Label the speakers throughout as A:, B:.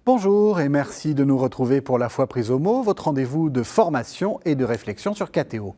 A: Bonjour et merci de nous retrouver pour La Foi prise au mot, votre rendez-vous de formation et de réflexion sur KTO.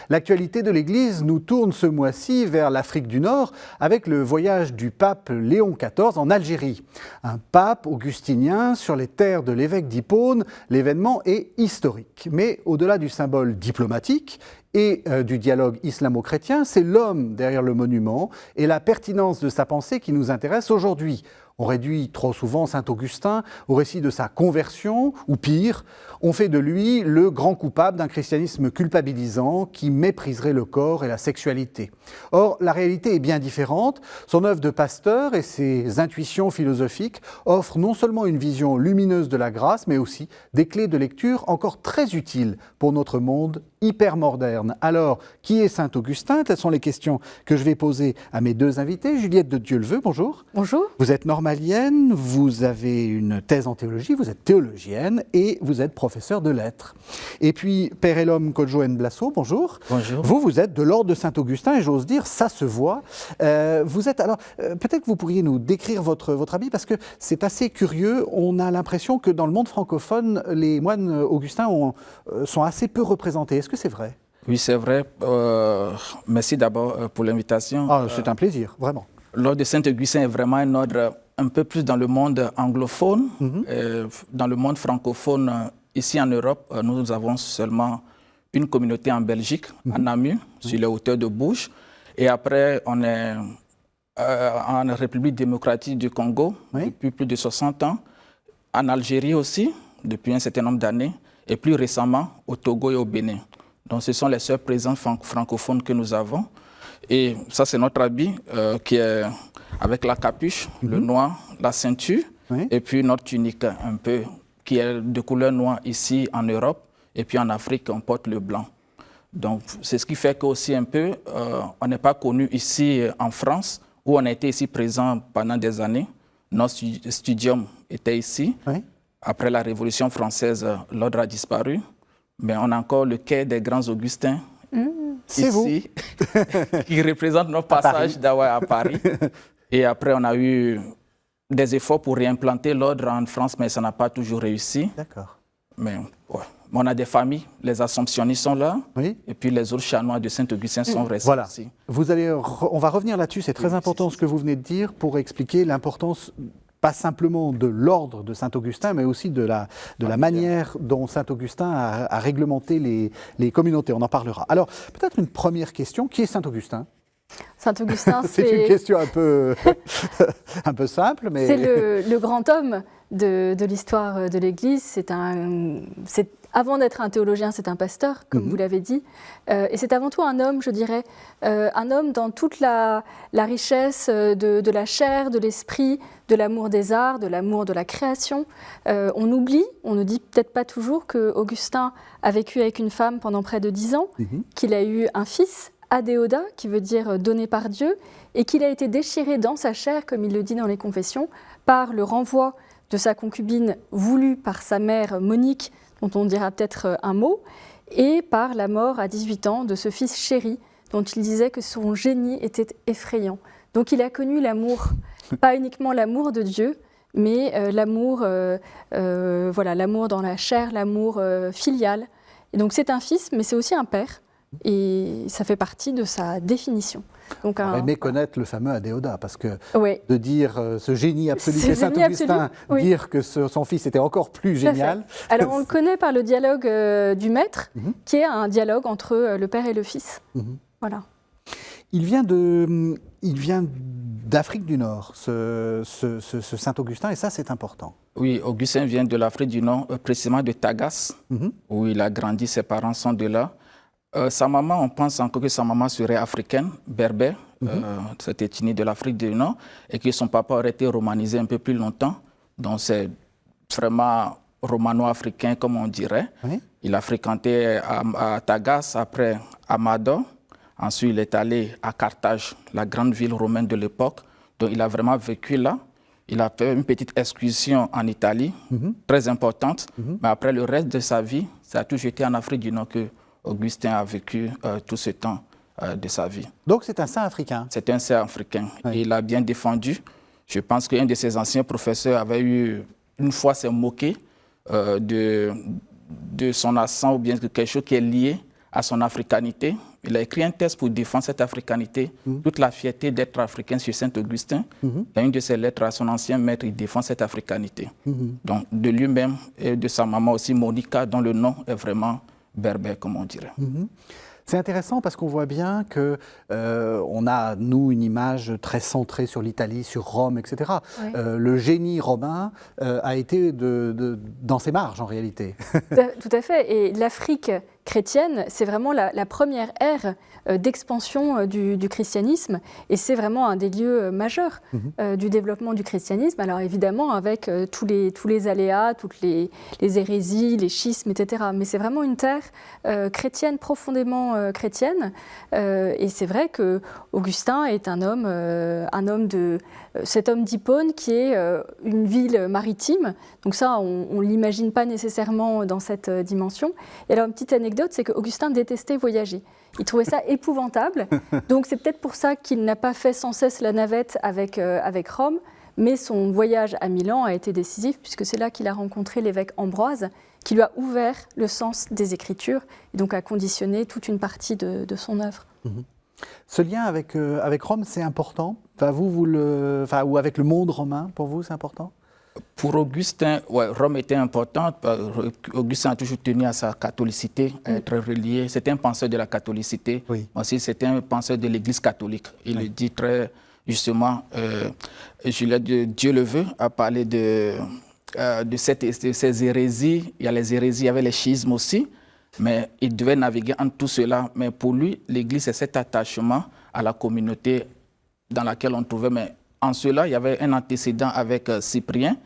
A: L'actualité de l'Église nous tourne ce mois-ci vers l'Afrique du Nord avec le voyage du pape Léon XIV en Algérie. Un pape augustinien sur les terres de l'évêque d'Hippone, l'événement est historique. Mais au-delà du symbole diplomatique et du dialogue islamo-chrétien, c'est l'homme derrière le monument et la pertinence de sa pensée qui nous intéresse aujourd'hui. On réduit trop souvent saint Augustin au récit de sa conversion, ou pire, on fait de lui le grand coupable d'un christianisme culpabilisant qui mépriserait le corps et la sexualité. Or, la réalité est bien différente. Son œuvre de pasteur et ses intuitions philosophiques offrent non seulement une vision lumineuse de la grâce, mais aussi des clés de lecture encore très utiles pour notre monde hyper moderne. Alors, qui est saint Augustin? Telles sont les questions que je vais poser à mes deux invités. Juliette de Dieuleveux, bonjour.
B: Bonjour.
A: Vous êtes normalienne, vous avez une thèse en théologie, vous êtes théologienne et vous êtes professeur de lettres. Et puis, Père Elom Kodjo-Blasso, bonjour.
C: Bonjour.
A: Vous êtes de l'ordre de Saint-Augustin et j'ose dire, ça se voit. Vous êtes, alors, peut-être que vous pourriez nous décrire votre habit parce que c'est assez curieux. On a l'impression que dans le monde francophone, les moines augustins sont assez peu représentés. Est-ce que c'est vrai?
C: Oui, c'est vrai. Merci d'abord pour l'invitation.
A: Ah, c'est un plaisir, vraiment.
C: L'ordre de Saint-Augustin est vraiment un ordre un peu plus dans le monde anglophone. Dans le monde francophone, ici en Europe, nous avons seulement une communauté en Belgique, à Namur, sur les hauteurs de Bouge. Et après, on est en République démocratique du Congo depuis plus de 60 ans. En Algérie aussi, depuis un certain nombre d'années. Et plus récemment, au Togo et au Bénin. Donc, ce sont les seuls présents francophones que nous avons. Et ça, c'est notre habit qui est avec la capuche, le noir, la ceinture, et puis notre tunique un peu qui est de couleur noire ici en Europe. Et puis en Afrique, on porte le blanc. Donc, c'est ce qui fait qu'aussi un peu, on n'est pas connu ici en France, où on a été ici présent pendant des années. Notre studium était ici. Après la Révolution française, l'ordre a disparu. Mais on a encore le quai des Grands Augustins, ici, qui représente notre passage à Paris. Et après, on a eu des efforts pour réimplanter l'ordre en France, mais ça n'a pas toujours réussi.
A: D'accord.
C: Mais on a des familles, les Assomptionnistes sont là, et puis les autres chanois de Saint-Augustin sont restés ici.
A: On va revenir là-dessus, c'est très important ce que vous venez de dire pour expliquer l'importance pas simplement de l'ordre de Saint-Augustin, mais aussi de la manière dont Saint-Augustin a réglementé les communautés. On en parlera. Alors, peut-être une première question. Qui est Saint-Augustin?
B: Saint-Augustin,
A: c'est une question un peu, un peu simple, mais...
B: C'est le grand homme de l'histoire de l'Église. Avant d'être un théologien, c'est un pasteur, comme vous l'avez dit. Et c'est avant tout un homme, je dirais, un homme dans toute la richesse de la chair, de l'esprit, de l'amour des arts, de l'amour de la création. On oublie, on ne dit peut-être pas toujours qu'Augustin a vécu avec une femme pendant près de 10 ans, qu'il a eu un fils, Adéodat, qui veut dire donné par Dieu, et qu'il a été déchiré dans sa chair, comme il le dit dans les Confessions, par le renvoi de sa concubine voulue par sa mère Monique, dont on dira peut-être un mot, et par la mort à 18 ans de ce fils chéri, dont il disait que son génie était effrayant. Donc il a connu l'amour, pas uniquement l'amour de Dieu, mais l'amour dans la chair, l'amour filial. Et donc c'est un fils, mais c'est aussi un père, et ça fait partie de sa définition. Donc
A: on va méconnaître le fameux Adéodat, parce que de dire ce génie absolu qu'est Saint-Augustin, dire que son fils était encore plus génial.
B: Alors on le connaît par le dialogue du maître, qui est un dialogue entre le père et le fils. Voilà.
A: Il vient d'Afrique du Nord, ce Saint-Augustin, et ça c'est important.
C: Oui, Augustin vient de l'Afrique du Nord, précisément de Tagas, où il a grandi, ses parents sont de là. Sa maman, on pense encore que sa maman serait africaine, berbère, cette ethnie de l'Afrique du Nord, et que son papa aurait été romanisé un peu plus longtemps. Donc c'est vraiment romano-africain, comme on dirait. Il a fréquenté à Tagas, après à Madon. Ensuite, il est allé à Carthage, la grande ville romaine de l'époque. Donc il a vraiment vécu là. Il a fait une petite excursion en Italie, très importante. Mais après le reste de sa vie, ça a toujours été en Afrique du Nord que Augustin a vécu tout ce temps de sa vie.
A: Donc c'est un saint africain?
C: C'est un saint africain. Et il a bien défendu. Je pense qu'un de ses anciens professeurs avait eu une fois s'est moqué de son accent ou bien de quelque chose qui est lié à son africanité. Il a écrit un texte pour défendre cette africanité, toute la fierté d'être africain sur Saint-Augustin. Dans une de ses lettres à son ancien maître, il défend cette africanité. Donc, de lui-même et de sa maman aussi, Monica, dont le nom est vraiment berbère, comme on dirait.
A: C'est intéressant parce qu'on voit bien qu'on a, nous, une image très centrée sur l'Italie, sur Rome, etc.
B: Oui.
A: Le génie romain a été dans ses marges, en réalité.
B: Tout à fait. Et l'Afrique chrétienne, c'est vraiment la première ère d'expansion du christianisme. Et c'est vraiment un des lieux majeurs du développement du christianisme. Alors évidemment, avec tous les aléas, toutes les hérésies, les schismes, etc. Mais c'est vraiment une terre chrétienne, profondément chrétienne. Et c'est vrai qu'Augustin est cet homme d'Hippone qui est une ville maritime. Donc ça, on ne l'imagine pas nécessairement dans cette dimension. Et alors, une petite anecdote, c'est qu'Augustin détestait voyager. Il trouvait ça épouvantable. Donc c'est peut-être pour ça qu'il n'a pas fait sans cesse la navette avec Rome. Mais son voyage à Milan a été décisif, puisque c'est là qu'il a rencontré l'évêque Ambroise, qui lui a ouvert le sens des Écritures, et donc a conditionné toute une partie de son œuvre.
A: Ce lien avec Rome, c'est important. Enfin, ou avec le monde romain, pour vous, c'est important?
C: Pour Augustin, ouais, Rome était importante. Augustin a toujours tenu à sa catholicité, à être relié. C'était un penseur de la catholicité.
A: Oui.
C: Aussi, c'était un penseur de l'Église catholique. Il le dit très justement. Dieu le veut, a parlé de ces hérésies. Il y a les hérésies, il y avait les schismes aussi. Mais il devait naviguer entre tout cela. Mais pour lui, l'Église, c'est cet attachement à la communauté dans laquelle on trouvait. Mais en cela, il y avait un antécédent avec Cyprien,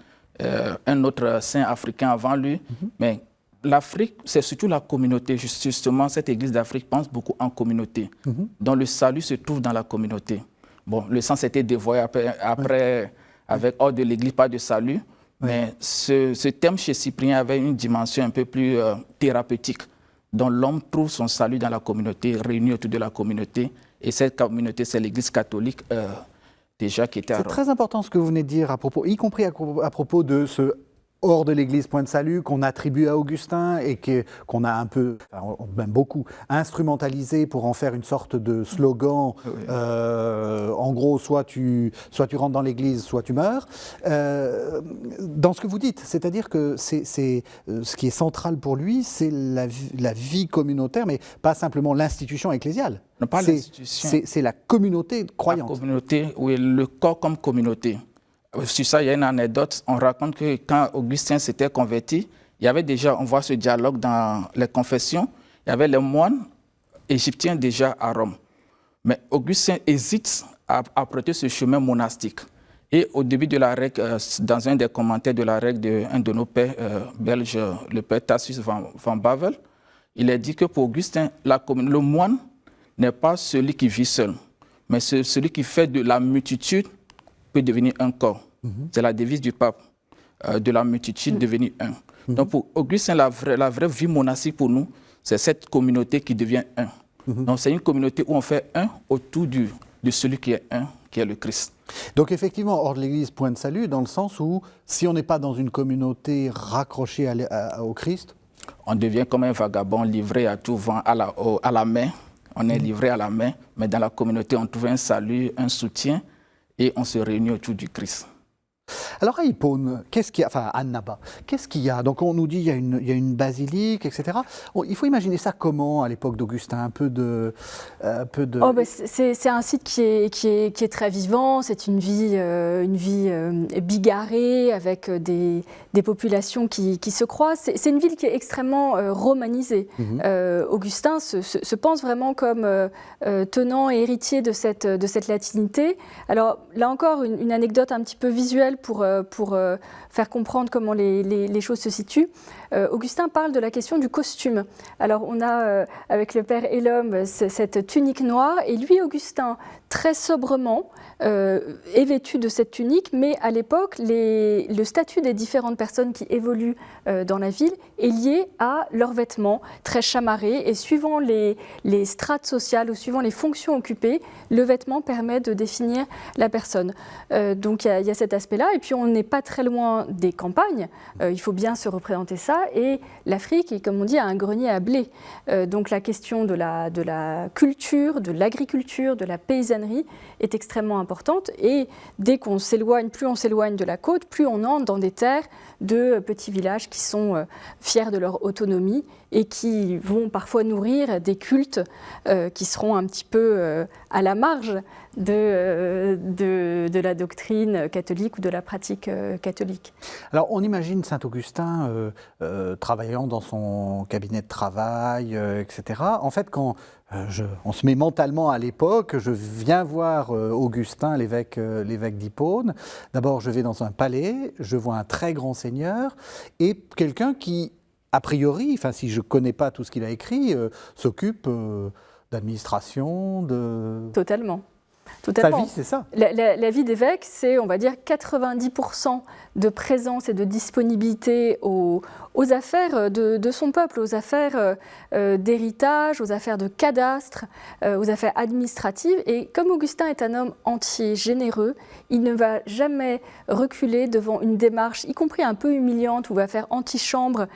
C: un autre saint africain avant lui. Mais l'Afrique, c'est surtout la communauté. Justement, cette Église d'Afrique pense beaucoup en communauté. Donc le salut se trouve dans la communauté. Bon, le sang s'était dévoyé après avec hors de l'Église, pas de salut. Mais ce thème chez Cyprien avait une dimension un peu plus thérapeutique, dont l'homme trouve son salut dans la communauté, réuni autour de la communauté. Et cette communauté, c'est l'Église catholique déjà qui était à Rome.
A: C'est très important ce que vous venez de dire, y compris à propos de ce hors de l'Église, point de salut, qu'on attribue à Augustin et qu'on a un peu, même beaucoup, instrumentalisé pour en faire une sorte de slogan. En gros, soit tu rentres dans l'Église, soit tu meurs. Dans ce que vous dites, c'est-à-dire que ce qui est central pour lui, c'est la vie communautaire, mais pas simplement l'institution ecclésiale.
C: Non, pas l'institution.
A: C'est la communauté croyante.
C: La communauté, oui, le corps comme communauté. Sur ça, il y a une anecdote. On raconte que quand Augustin s'était converti, il y avait déjà, on voit ce dialogue dans les confessions, il y avait les moines égyptiens déjà à Rome. Mais Augustin hésite à prêter ce chemin monastique. Et au début de la règle, dans un des commentaires de la règle d'un de nos pères belges, le père Tassus van Bavel, il est dit que pour Augustin, le moine n'est pas celui qui vit seul, mais celui qui fait de la multitude peut devenir un corps. C'est la devise du pape, de la multitude devenir un. Donc pour Augustin, la vraie vie monastique pour nous, c'est cette communauté qui devient un. Donc c'est une communauté où on fait un autour de celui qui est un, qui est le Christ.
A: Donc effectivement, hors de l'Église, point de salut, dans le sens où si on n'est pas dans une communauté raccrochée au Christ,
C: on devient comme un vagabond livré à tout vent, à la main. On est livré à la main, mais dans la communauté, on trouve un salut, un soutien, et on se réunit autour du Christ.
A: Alors à Hippone, à Annaba, qu'est-ce qu'il y a? Donc on nous dit qu'il y a une basilique, etc. Il faut imaginer ça comment à l'époque d'Augustin? Un peu de...
B: c'est un site qui est très vivant, c'est une vie bigarrée avec des populations qui se croisent. C'est une ville qui est extrêmement romanisée. Augustin se pense vraiment comme tenant et héritier de cette latinité. Alors là encore, une anecdote un petit peu visuelle pour faire comprendre comment les choses se situent. Augustin parle de la question du costume. Alors on a avec le père Hélum cette tunique noire et lui, Augustin, très sobrement, est vêtu de cette tunique, mais à l'époque, le statut des différentes personnes qui évoluent dans la ville est lié à leurs vêtements très chamarrés, et suivant les strates sociales ou suivant les fonctions occupées, le vêtement permet de définir la personne. Donc il y a cet aspect-là, et puis on n'est pas très loin des campagnes, il faut bien se représenter ça, et l'Afrique est, comme on dit, un grenier à blé. Donc la question de la culture, de l'agriculture, de la paysannerie est extrêmement importante, et dès qu'on s'éloigne, plus on s'éloigne de la côte, plus on entre dans des terres de petits villages qui sont fiers de leur autonomie et qui vont parfois nourrir des cultes qui seront un petit peu à la marge de la doctrine catholique ou de la pratique catholique.
A: Alors on imagine Saint-Augustin travaillant dans son cabinet de travail, etc. En fait, quand on se met mentalement à l'époque, je viens voir Augustin, l'évêque d'Hippone. D'abord, je vais dans un palais, je vois un très grand seigneur et quelqu'un qui, a priori, enfin si je ne connais pas tout ce qu'il a écrit, s'occupe d'administration, de...
B: Totalement.
A: Sa vie, c'est ça.
B: La vie d'évêque, c'est, on va dire, 90% de présence et de disponibilité aux affaires de son peuple, aux affaires d'héritage, aux affaires de cadastre, aux affaires administratives. Et comme Augustin est un homme entier, généreux, il ne va jamais reculer devant une démarche, y compris un peu humiliante, où il va faire antichambre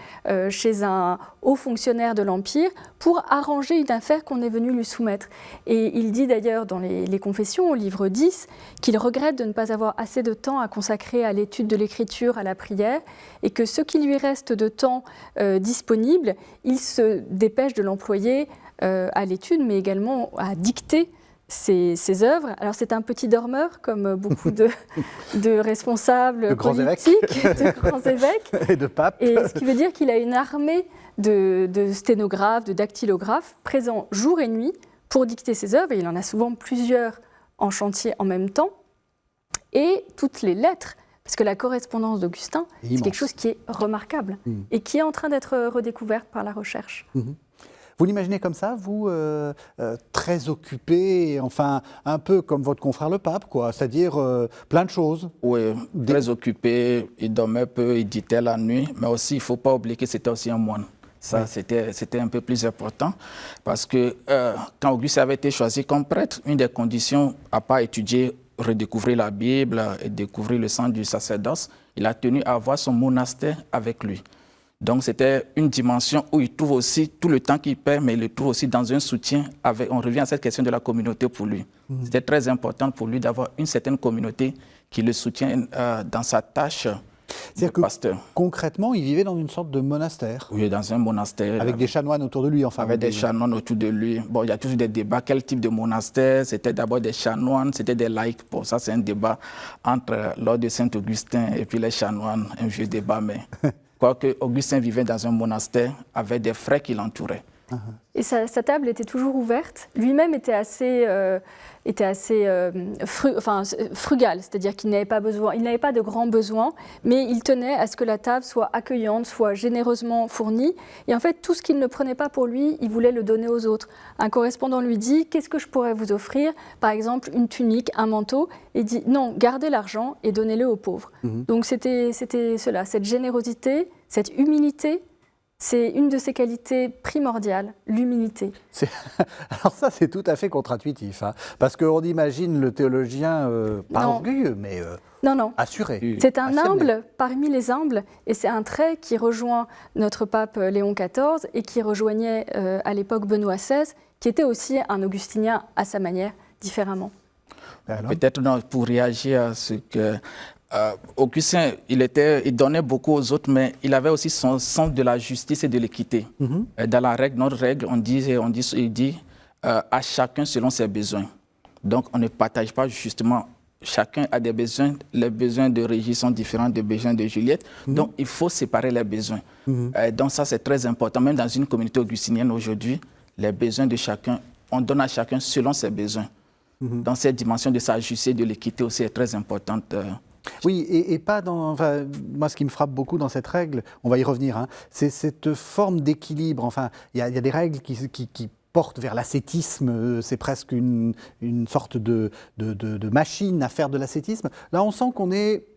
B: chez un haut fonctionnaire de l'Empire pour arranger une affaire qu'on est venu lui soumettre. Et il dit d'ailleurs dans les Confessions, au livre 10, qu'il regrette de ne pas avoir assez de temps à consacrer à l'étude de l'écriture, à la prière, et que ce qui lui reste de temps disponible, il se dépêche de l'employer à l'étude, mais également à dicter ses œuvres. Alors c'est un petit dormeur, comme beaucoup de responsables politiques, de grands évêques,
A: et de papes.
B: Et ce qui veut dire qu'il a une armée de sténographes, de dactylographes, présents jour et nuit pour dicter ses œuvres, et il en a souvent plusieurs en chantier en même temps, et toutes les lettres, parce que la correspondance d'Augustin, c'est quelque chose qui est remarquable et qui est en train d'être redécouverte par la recherche.
A: Vous l'imaginez comme ça, vous, très occupé, enfin un peu comme votre confrère le pape, quoi, c'est-à-dire plein de choses.
C: Oui, très occupé, il dormait peu, il ditait la nuit, mais aussi il ne faut pas oublier que c'était aussi un moine. Ça, c'était un peu plus important parce que quand Auguste avait été choisi comme prêtre, une des conditions, à part étudier, redécouvrir la Bible et découvrir le sens du sacerdoce, il a tenu à avoir son monastère avec lui. Donc, c'était une dimension où il trouve aussi tout le temps qu'il perd, mais il le trouve aussi dans un soutien. On revient à cette question de la communauté pour lui. C'était très important pour lui d'avoir une certaine communauté qui le soutient dans sa tâche.
A: C'est-à-dire que concrètement, il vivait dans une sorte de monastère.
C: Oui, dans un monastère.
A: Avec des chanoines autour de lui, enfin.
C: Avec des chanoines autour de lui. Bon, il y a toujours des débats. Quel type de monastère? C'était d'abord des chanoines, c'était des laïcs. Bon, ça, c'est un débat entre l'ordre de Saint-Augustin et puis les chanoines, un vieux débat. Mais quoique Augustin vivait dans un monastère avec des frères qui l'entouraient.
B: Et sa table était toujours ouverte. Lui-même était assez frugal, c'est-à-dire qu'il n'avait pas de grands besoins, mais il tenait à ce que la table soit accueillante, soit généreusement fournie. Et en fait, tout ce qu'il ne prenait pas pour lui, il voulait le donner aux autres. Un correspondant lui dit « Qu'est-ce que je pourrais vous offrir ?» Par exemple, une tunique, un manteau. Et il dit « Non, gardez l'argent et donnez-le aux pauvres. » Donc c'était cela, cette générosité, cette humilité. C'est une de ses qualités primordiales, l'humilité.
A: Alors ça, c'est tout à fait contre-intuitif, hein, parce qu'on imagine le théologien, pas orgueilleux, mais assuré.
B: C'est un humble parmi les humbles, et c'est un trait qui rejoint notre pape Léon XIV et qui rejoignait à l'époque Benoît XVI, qui était aussi un augustinien à sa manière, différemment.
C: Peut-être pour réagir à ce que... Augustin, il donnait beaucoup aux autres, mais il avait aussi son sens de la justice et de l'équité. Dans la règle, notre règle, il dit à chacun selon ses besoins. Donc, on ne partage pas justement. Chacun a des besoins. Les besoins de Régis sont différents des besoins de Juliette. Donc, il faut séparer les besoins. Donc, ça, c'est très important. Même dans une communauté augustinienne aujourd'hui, les besoins de chacun, on donne à chacun selon ses besoins. Donc, cette dimension de sa justice et de l'équité aussi est très importante.
A: Oui, et pas dans... Enfin, moi, ce qui me frappe beaucoup dans cette règle, on va y revenir, hein, c'est cette forme d'équilibre. Enfin, il y a des règles qui porte vers l'ascétisme, c'est presque une sorte de machine à faire de l'ascétisme. Là, on sent qu'on est...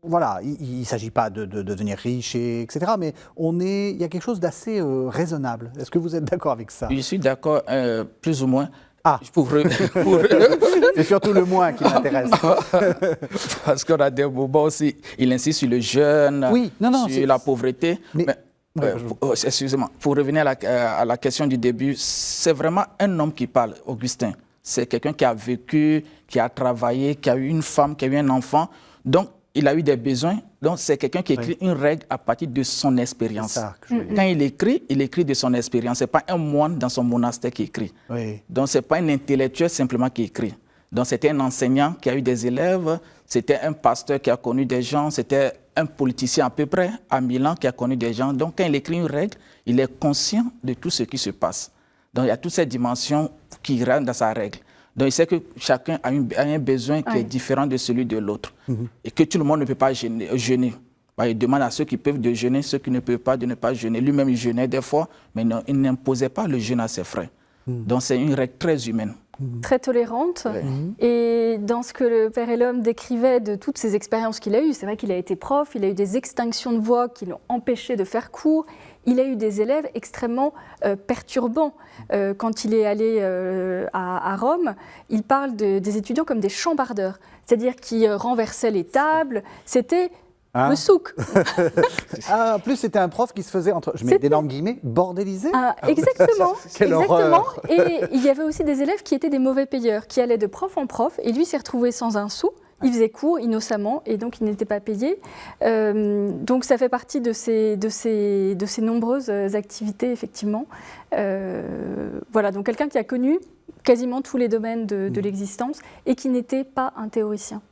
A: Voilà, il ne s'agit pas de devenir riche, etc. Mais il y a quelque chose d'assez raisonnable. Est-ce que vous êtes d'accord avec ça?
C: Je suis d'accord, plus ou moins.
A: Ah, c'est surtout le moins qui m'intéresse.
C: Parce qu'on a des moments aussi, il insiste sur le jeûne,
A: oui,
C: sur la pauvreté.
A: Mais
C: excusez-moi, pour revenir à la question du début, c'est vraiment un homme qui parle, Augustin. C'est quelqu'un qui a vécu, qui a travaillé, qui a eu une femme, qui a eu un enfant. Donc, il a eu des besoins. Donc, c'est quelqu'un qui écrit une règle à partir de son expérience. Quand il écrit de son expérience. Ce n'est pas un moine dans son monastère qui écrit.
A: Oui.
C: Donc, ce n'est pas un intellectuel simplement qui écrit. Donc, c'était un enseignant qui a eu des élèves, c'était un pasteur qui a connu des gens, c'était un politicien à peu près à Milan qui a connu des gens. Donc, quand il écrit une règle, il est conscient de tout ce qui se passe. Donc, il y a toutes ces dimensions qui rentrent dans sa règle. Donc, il sait que chacun a un besoin qui est différent de celui de l'autre. Et que tout le monde ne peut pas jeûner. Il demande à ceux qui peuvent de jeûner, ceux qui ne peuvent pas de ne pas jeûner. Lui-même, il jeûnait des fois, mais non, il n'imposait pas le jeûne à ses frères. Donc, c'est une règle très humaine.
B: Très tolérante. Et dans ce que le Père et l'Homme décrivait de toutes ces expériences qu'il a eues, c'est vrai qu'il a été prof, il a eu des extinctions de voix qui l'ont empêché de faire cours. Il a eu des élèves extrêmement perturbants. Quand il est allé à Rome, il parle des étudiants comme des chambardeurs, c'est-à-dire qui renversaient les tables. C'était le souk.
A: En plus, c'était un prof qui se faisait, je mets d'énormes guillemets, bordéliser.
B: Exactement.
A: Quelle horreur.
B: Et il y avait aussi des élèves qui étaient des mauvais payeurs, qui allaient de prof en prof, et lui s'est retrouvé sans un sou. Il faisait cours innocemment et donc il n'était pas payé. Donc ça fait partie de ces nombreuses activités, effectivement. Voilà, donc quelqu'un qui a connu quasiment tous les domaines de l'existence et qui n'était pas un théoricien.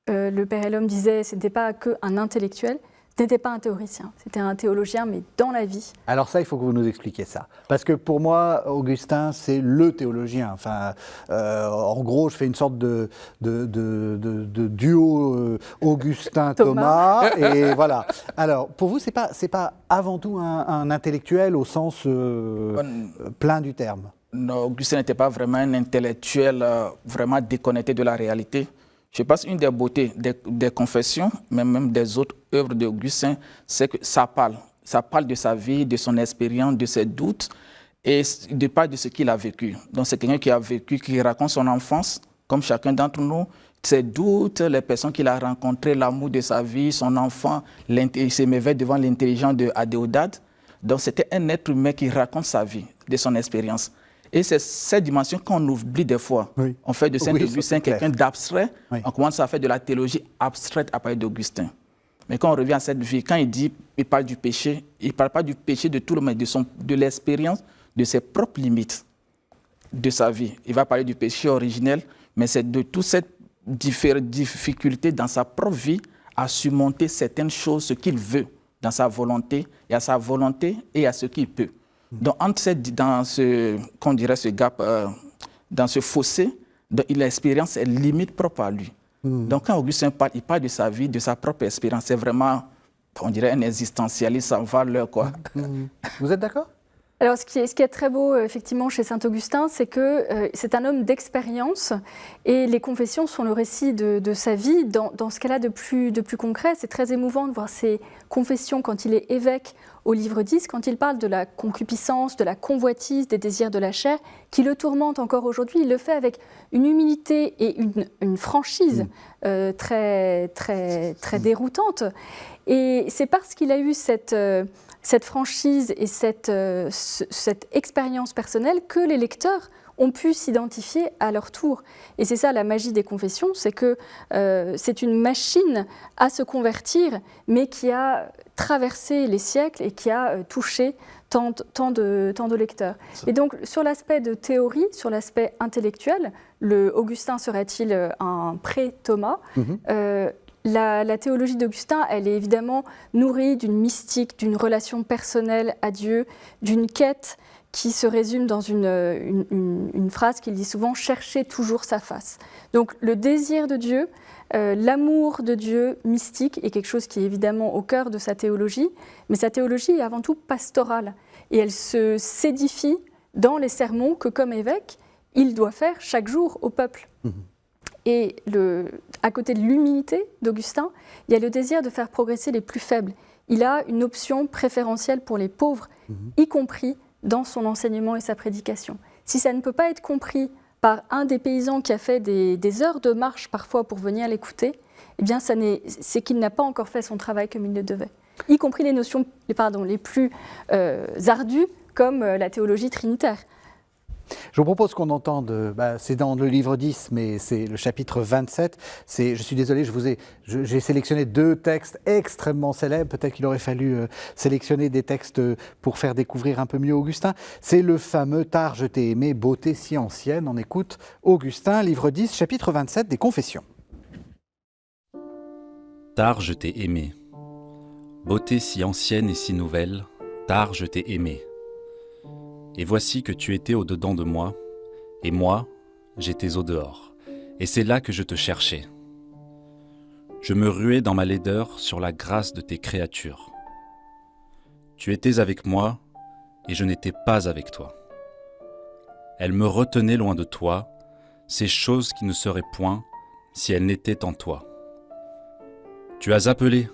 B: Le Père et l'Homme disait ce n'était pas qu'un intellectuel, ce n'était pas un théoricien, c'était un théologien, mais dans la vie.
A: Alors ça, il faut que vous nous expliquiez ça. Parce que pour moi, Augustin, c'est le théologien. Enfin, en gros, je fais une sorte de duo Augustin-Thomas. Et voilà. Alors, pour vous, c'est pas avant tout un intellectuel au sens plein du terme?
C: Non, Augustin n'était pas vraiment un intellectuel vraiment déconnecté de la réalité. Je pense qu'une des beautés des confessions, mais même des autres œuvres d'Augustin, c'est que ça parle de sa vie, de son expérience, de ses doutes et de part de ce qu'il a vécu. Donc c'est quelqu'un qui a vécu, qui raconte son enfance, comme chacun d'entre nous, ses doutes, les personnes qu'il a rencontrées, l'amour de sa vie, son enfant, il s'émeuvait devant l'intelligence d'Adéodat. Donc c'était un être humain qui raconte sa vie, de son expérience. Et c'est cette dimension qu'on oublie des fois. Oui. On fait de Saint-Augustin quelqu'un d'abstrait. Oui. On commence à faire de la théologie abstraite à partir d'Augustin. Mais quand on revient à cette vie, quand il parle du péché, il ne parle pas du péché de tout le monde, de l'expérience, de ses propres limites de sa vie. Il va parler du péché originel, mais c'est de toute cette difficulté dans sa propre vie à surmonter certaines choses, ce qu'il veut dans sa volonté, et à sa volonté et à ce qu'il peut. Donc, dans ce gap, dans ce fossé, il a l'expérience et limite propre à lui. Donc, quand Augustin parle, il parle de sa vie, de sa propre expérience. C'est vraiment, on dirait, un existentialiste sans valeur, quoi.
A: Vous êtes d'accord ?
B: Alors, ce qui est très beau, effectivement, chez Saint-Augustin, c'est que c'est un homme d'expérience et les confessions sont le récit de sa vie dans ce qu'elle a de plus concret. C'est très émouvant de voir ces confessions quand il est évêque au livre 10, quand il parle de la concupiscence, de la convoitise, des désirs de la chair, qui le tourmentent encore aujourd'hui. Il le fait avec une humilité et une franchise très, très, très déroutante. Et c'est parce qu'il a eu cette franchise et cette expérience personnelle que les lecteurs ont pu s'identifier à leur tour. Et c'est ça la magie des confessions, c'est que c'est une machine à se convertir, mais qui a traversé les siècles et qui a touché tant de lecteurs. Et donc, sur l'aspect de théorie, sur l'aspect intellectuel, Augustin serait-il un pré-Thomas ? La théologie d'Augustin, elle est évidemment nourrie d'une mystique, d'une relation personnelle à Dieu, d'une quête qui se résume dans une phrase qu'il dit souvent « chercher toujours sa face ». Donc le désir de Dieu, l'amour de Dieu mystique est quelque chose qui est évidemment au cœur de sa théologie, mais sa théologie est avant tout pastorale et elle s'édifie dans les sermons que, comme évêque, il doit faire chaque jour au peuple. Et à côté de l'humilité d'Augustin, il y a le désir de faire progresser les plus faibles. Il a une option préférentielle pour les pauvres, y compris dans son enseignement et sa prédication. Si ça ne peut pas être compris par un des paysans qui a fait des heures de marche parfois pour venir l'écouter, eh bien c'est qu'il n'a pas encore fait son travail comme il le devait, y compris les notions les plus ardues comme la théologie trinitaire.
A: Je vous propose qu'on entende, c'est dans le livre 10, mais c'est le chapitre 27. Je suis désolé, j'ai sélectionné 2 textes extrêmement célèbres. Peut-être qu'il aurait fallu sélectionner des textes pour faire découvrir un peu mieux Augustin. C'est le fameux « Tard je t'ai aimé, beauté si ancienne ». On écoute Augustin, livre 10, chapitre 27 des Confessions.
D: Tard je t'ai aimé, beauté si ancienne et si nouvelle, tard je t'ai aimé. Et voici que tu étais au-dedans de moi, et moi, j'étais au-dehors, et c'est là que je te cherchais. Je me ruais dans ma laideur sur la grâce de tes créatures. Tu étais avec moi, et je n'étais pas avec toi. Elles me retenaient loin de toi, ces choses qui ne seraient point si elles n'étaient en toi. Tu as appelé,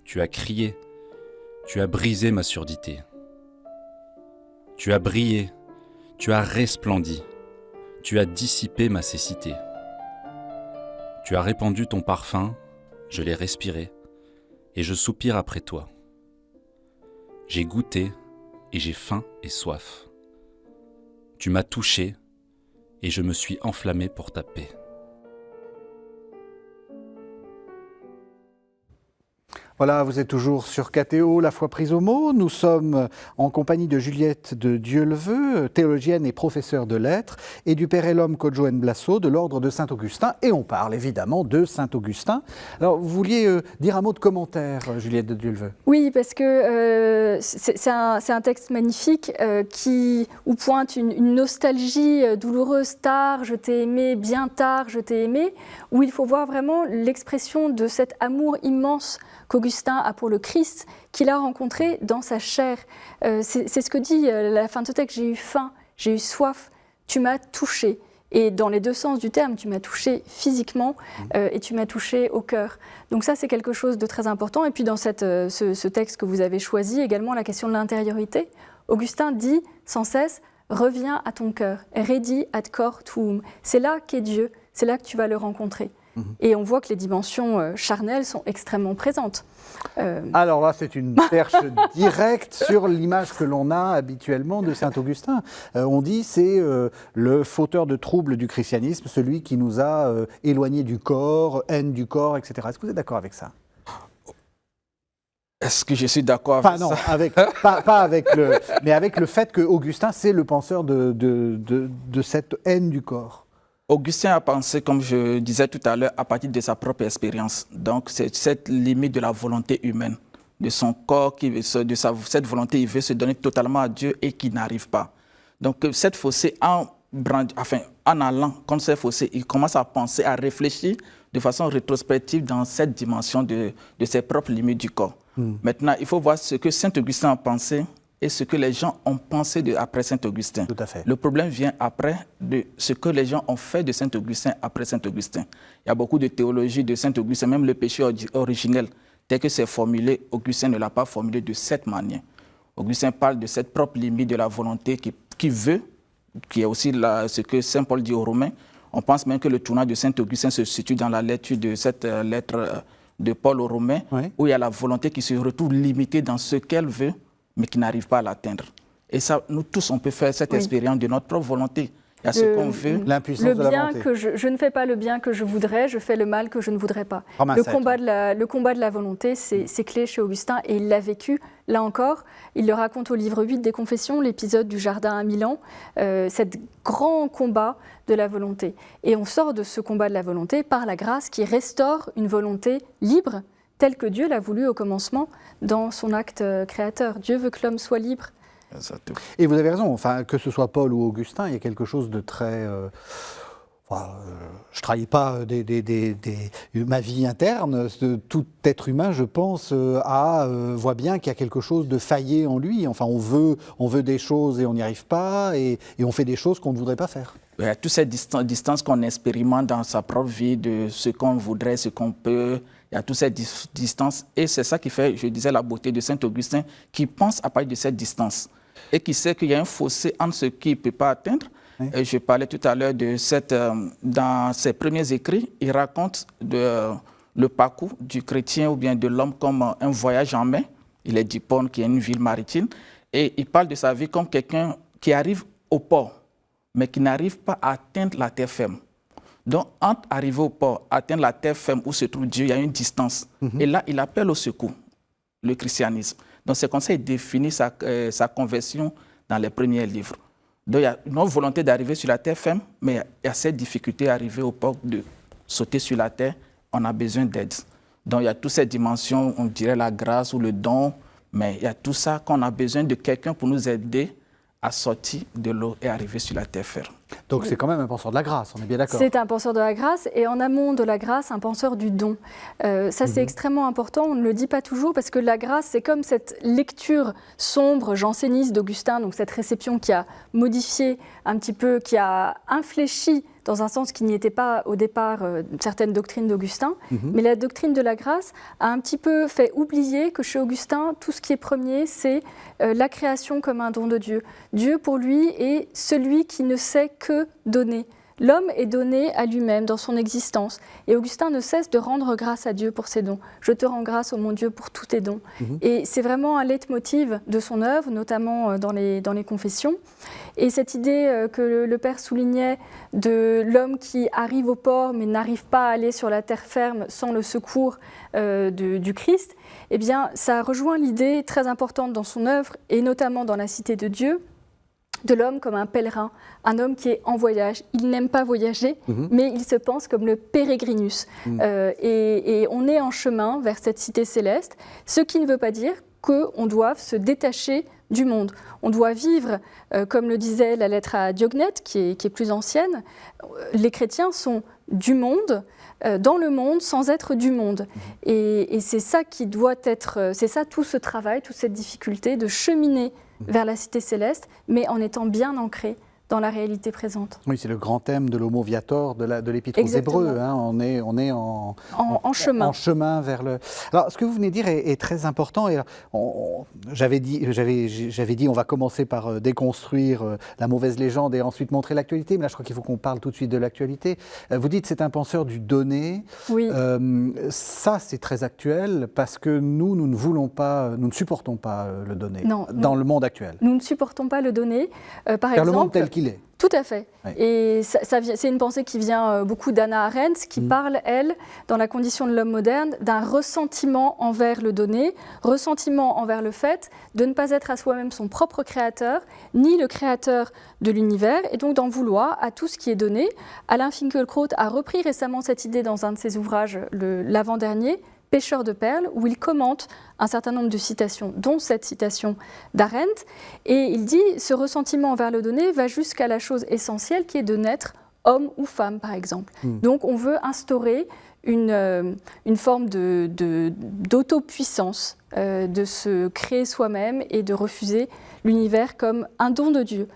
D: tu as crié, tu as brisé ma surdité. Tu as brillé, tu as resplendi, tu as dissipé ma cécité. Tu as répandu ton parfum, je l'ai respiré, et je soupire après toi. J'ai goûté, et j'ai faim et soif. Tu m'as touché, et je me suis enflammé pour ta paix.
A: Voilà, vous êtes toujours sur KTO, La foi prise au mot. Nous sommes en compagnie de Juliette de Dieuleveux, théologienne et professeure de lettres, et du Père Elhomme Kodjoen Blasso de l'ordre de Saint-Augustin. Et on parle évidemment de Saint-Augustin. Alors, vous vouliez dire un mot de commentaire, Juliette de Dieuleveux?
B: Oui, parce que c'est un texte magnifique où pointe une nostalgie douloureuse. Tard, je t'ai aimé, bien tard, je t'ai aimé, où il faut voir vraiment l'expression de cet amour immense qu'Augustin a pour le Christ, qu'il a rencontré dans sa chair. C'est ce que dit la fin de ce texte, j'ai eu faim, j'ai eu soif, tu m'as touché. Et dans les 2 sens du terme, tu m'as touché physiquement et tu m'as touché au cœur. Donc ça, c'est quelque chose de très important. Et puis dans ce texte que vous avez choisi, également la question de l'intériorité, Augustin dit sans cesse, reviens à ton cœur, redi ad cor tuum. C'est là qu'est Dieu, c'est là que tu vas le rencontrer. Et on voit que les dimensions charnelles sont extrêmement présentes.
A: Alors là, c'est une perche directe sur l'image que l'on a habituellement de Saint-Augustin. On dit c'est le fauteur de troubles du christianisme, celui qui nous a éloignés du corps, haine du corps, etc. Est-ce que vous êtes d'accord avec ça?
C: Est-ce que je suis d'accord avec ça?
A: Pas avec mais avec le fait que Augustin, c'est le penseur de cette haine du corps.
C: Augustin a pensé, comme je disais tout à l'heure, à partir de sa propre expérience. Donc, c'est cette limite de la volonté humaine, de son corps, cette volonté, il veut se donner totalement à Dieu et qui n'arrive pas. Donc, cette fossé, en allant contre cette fossé, il commence à penser, à réfléchir de façon rétrospective dans cette dimension de ses propres limites du corps. Maintenant, il faut voir ce que Saint Augustin a pensé et ce que les gens ont pensé après Saint-Augustin.
A: Tout à fait.
C: Le problème vient après de ce que les gens ont fait de Saint-Augustin après Saint-Augustin. Il y a beaucoup de théologie de Saint-Augustin, même le péché originel, tel que c'est formulé, Augustin ne l'a pas formulé de cette manière. Augustin parle de cette propre limite de la volonté qui veut, qui est aussi ce que Saint Paul dit aux Romains. On pense même que le tournant de Saint-Augustin se situe dans la lecture de cette lettre de Paul aux Romains, où il y a la volonté qui se retrouve limitée dans ce qu'elle veut, mais qui n'arrive pas à l'atteindre. Et ça, nous tous, on peut faire cette expérience de notre propre volonté. Il y a ce qu'on veut.
A: L'impuissance de la volonté.
B: Je ne fais pas le bien que je voudrais, je fais le mal que je ne voudrais pas. Le combat de la volonté, c'est clé chez Augustin et il l'a vécu. Là encore, il le raconte au livre 8 des Confessions, l'épisode du jardin à Milan, cet grand combat de la volonté. Et on sort de ce combat de la volonté par la grâce qui restaure une volonté libre, telle que Dieu l'a voulu au commencement dans son acte créateur. Dieu veut que l'homme soit libre.
A: Et vous avez raison, enfin, que ce soit Paul ou Augustin, il y a quelque chose de très... je ne trahis pas ma vie interne. Tout être humain, je pense, voit bien qu'il y a quelque chose de faillé en lui. Enfin, on veut des choses et on n'y arrive pas, et on fait des choses qu'on ne voudrait pas faire.
C: Il y a toute cette distance qu'on expérimente dans sa propre vie, de ce qu'on voudrait, ce qu'on peut. Il y a toute cette distance. Et c'est ça qui fait, je disais, la beauté de Saint-Augustin, qui pense à partir de cette distance et qui sait qu'il y a un fossé entre ce qu'il ne peut pas atteindre. Et je parlais tout à l'heure de dans ses premiers écrits, il raconte le parcours du chrétien ou bien de l'homme comme un voyage en mer. Il est d'Hippone, qui est une ville maritime, et il parle de sa vie comme quelqu'un qui arrive au port, mais qui n'arrive pas à atteindre la terre ferme. Donc, entre arriver au port, atteindre la terre ferme où se trouve Dieu, il y a une distance. Et là, il appelle au secours, le christianisme. Donc, c'est comme ça qu'il définit sa conversion dans les premiers livres. Donc, il y a une volonté d'arriver sur la terre ferme, mais il y a cette difficulté d'arriver au port, de sauter sur la terre. On a besoin d'aide. Donc, il y a toutes ces dimensions, on dirait la grâce ou le don, mais il y a tout ça qu'on a besoin de quelqu'un pour nous aider à sortir de l'eau et arriver sur la terre ferme.
A: Donc c'est quand même un penseur de la grâce, on est bien d'accord.
B: C'est un penseur de la grâce, et en amont de la grâce, un penseur du don. Ça, c'est extrêmement important, on ne le dit pas toujours, parce que la grâce, c'est comme cette lecture sombre, janséniste d'Augustin, donc cette réception qui a modifié un petit peu, qui a infléchi dans un sens qui n'y était pas au départ certaines doctrines d'Augustin. Mais la doctrine de la grâce a un petit peu fait oublier que chez Augustin, tout ce qui est premier, c'est la création comme un don de Dieu. Dieu, pour lui, est celui qui ne sait que donner. L'homme est donné à lui-même dans son existence. Et Augustin ne cesse de rendre grâce à Dieu pour ses dons. Je te rends grâce, ô mon Dieu, pour tous tes dons. Et c'est vraiment un leitmotiv de son œuvre, notamment dans les confessions. Et cette idée que le Père soulignait de l'homme qui arrive au port mais n'arrive pas à aller sur la terre ferme sans le secours du Christ, eh bien, ça rejoint l'idée très importante dans son œuvre, et notamment dans la Cité de Dieu, de l'homme comme un pèlerin, un homme qui est en voyage. Il n'aime pas voyager, mais il se pense comme le pérégrinus. Et on est en chemin vers cette cité céleste, ce qui ne veut pas dire qu'on doit se détacher du monde. On doit vivre, comme le disait la lettre à Diognète, qui est plus ancienne, les chrétiens sont du monde, dans le monde sans être du monde. Et c'est ça qui doit être, c'est ça tout ce travail, toute cette difficulté de cheminer vers la cité céleste, mais en étant bien ancré dans la réalité présente.
A: Oui, c'est le grand thème de l'Homo Viator, de l'Épître aux Hébreux. Hein. On est en chemin. En chemin vers le... Alors, ce que vous venez de dire est très important. Et j'avais dit, on va commencer par déconstruire la mauvaise légende et ensuite montrer l'actualité. Mais là, je crois qu'il faut qu'on parle tout de suite de l'actualité. Vous dites c'est un penseur du donné.
B: Oui.
A: Ça, c'est très actuel parce que nous ne voulons pas, nous ne supportons pas le donné dans le monde actuel.
B: Nous ne supportons pas le donné. Par exemple,
A: le monde tel qu'il est.
B: Tout à fait.
A: Oui.
B: Et c'est une pensée qui vient beaucoup d'Hannah Arendt, qui parle, elle, dans la condition de l'homme moderne, d'un ressentiment envers le donné, ressentiment envers le fait de ne pas être à soi-même son propre créateur, ni le créateur de l'univers, et donc d'en vouloir à tout ce qui est donné. Alain Finkielkraut a repris récemment cette idée dans un de ses ouvrages, l'avant-dernier, Pêcheur de perles, où il commente un certain nombre de citations, dont cette citation d'Arendt, et il dit « Ce ressentiment envers le donné va jusqu'à la chose essentielle qui est de naître homme ou femme, par exemple. Donc on veut instaurer une forme d'autopuissance, de se créer soi-même et de refuser l'univers comme un don de Dieu.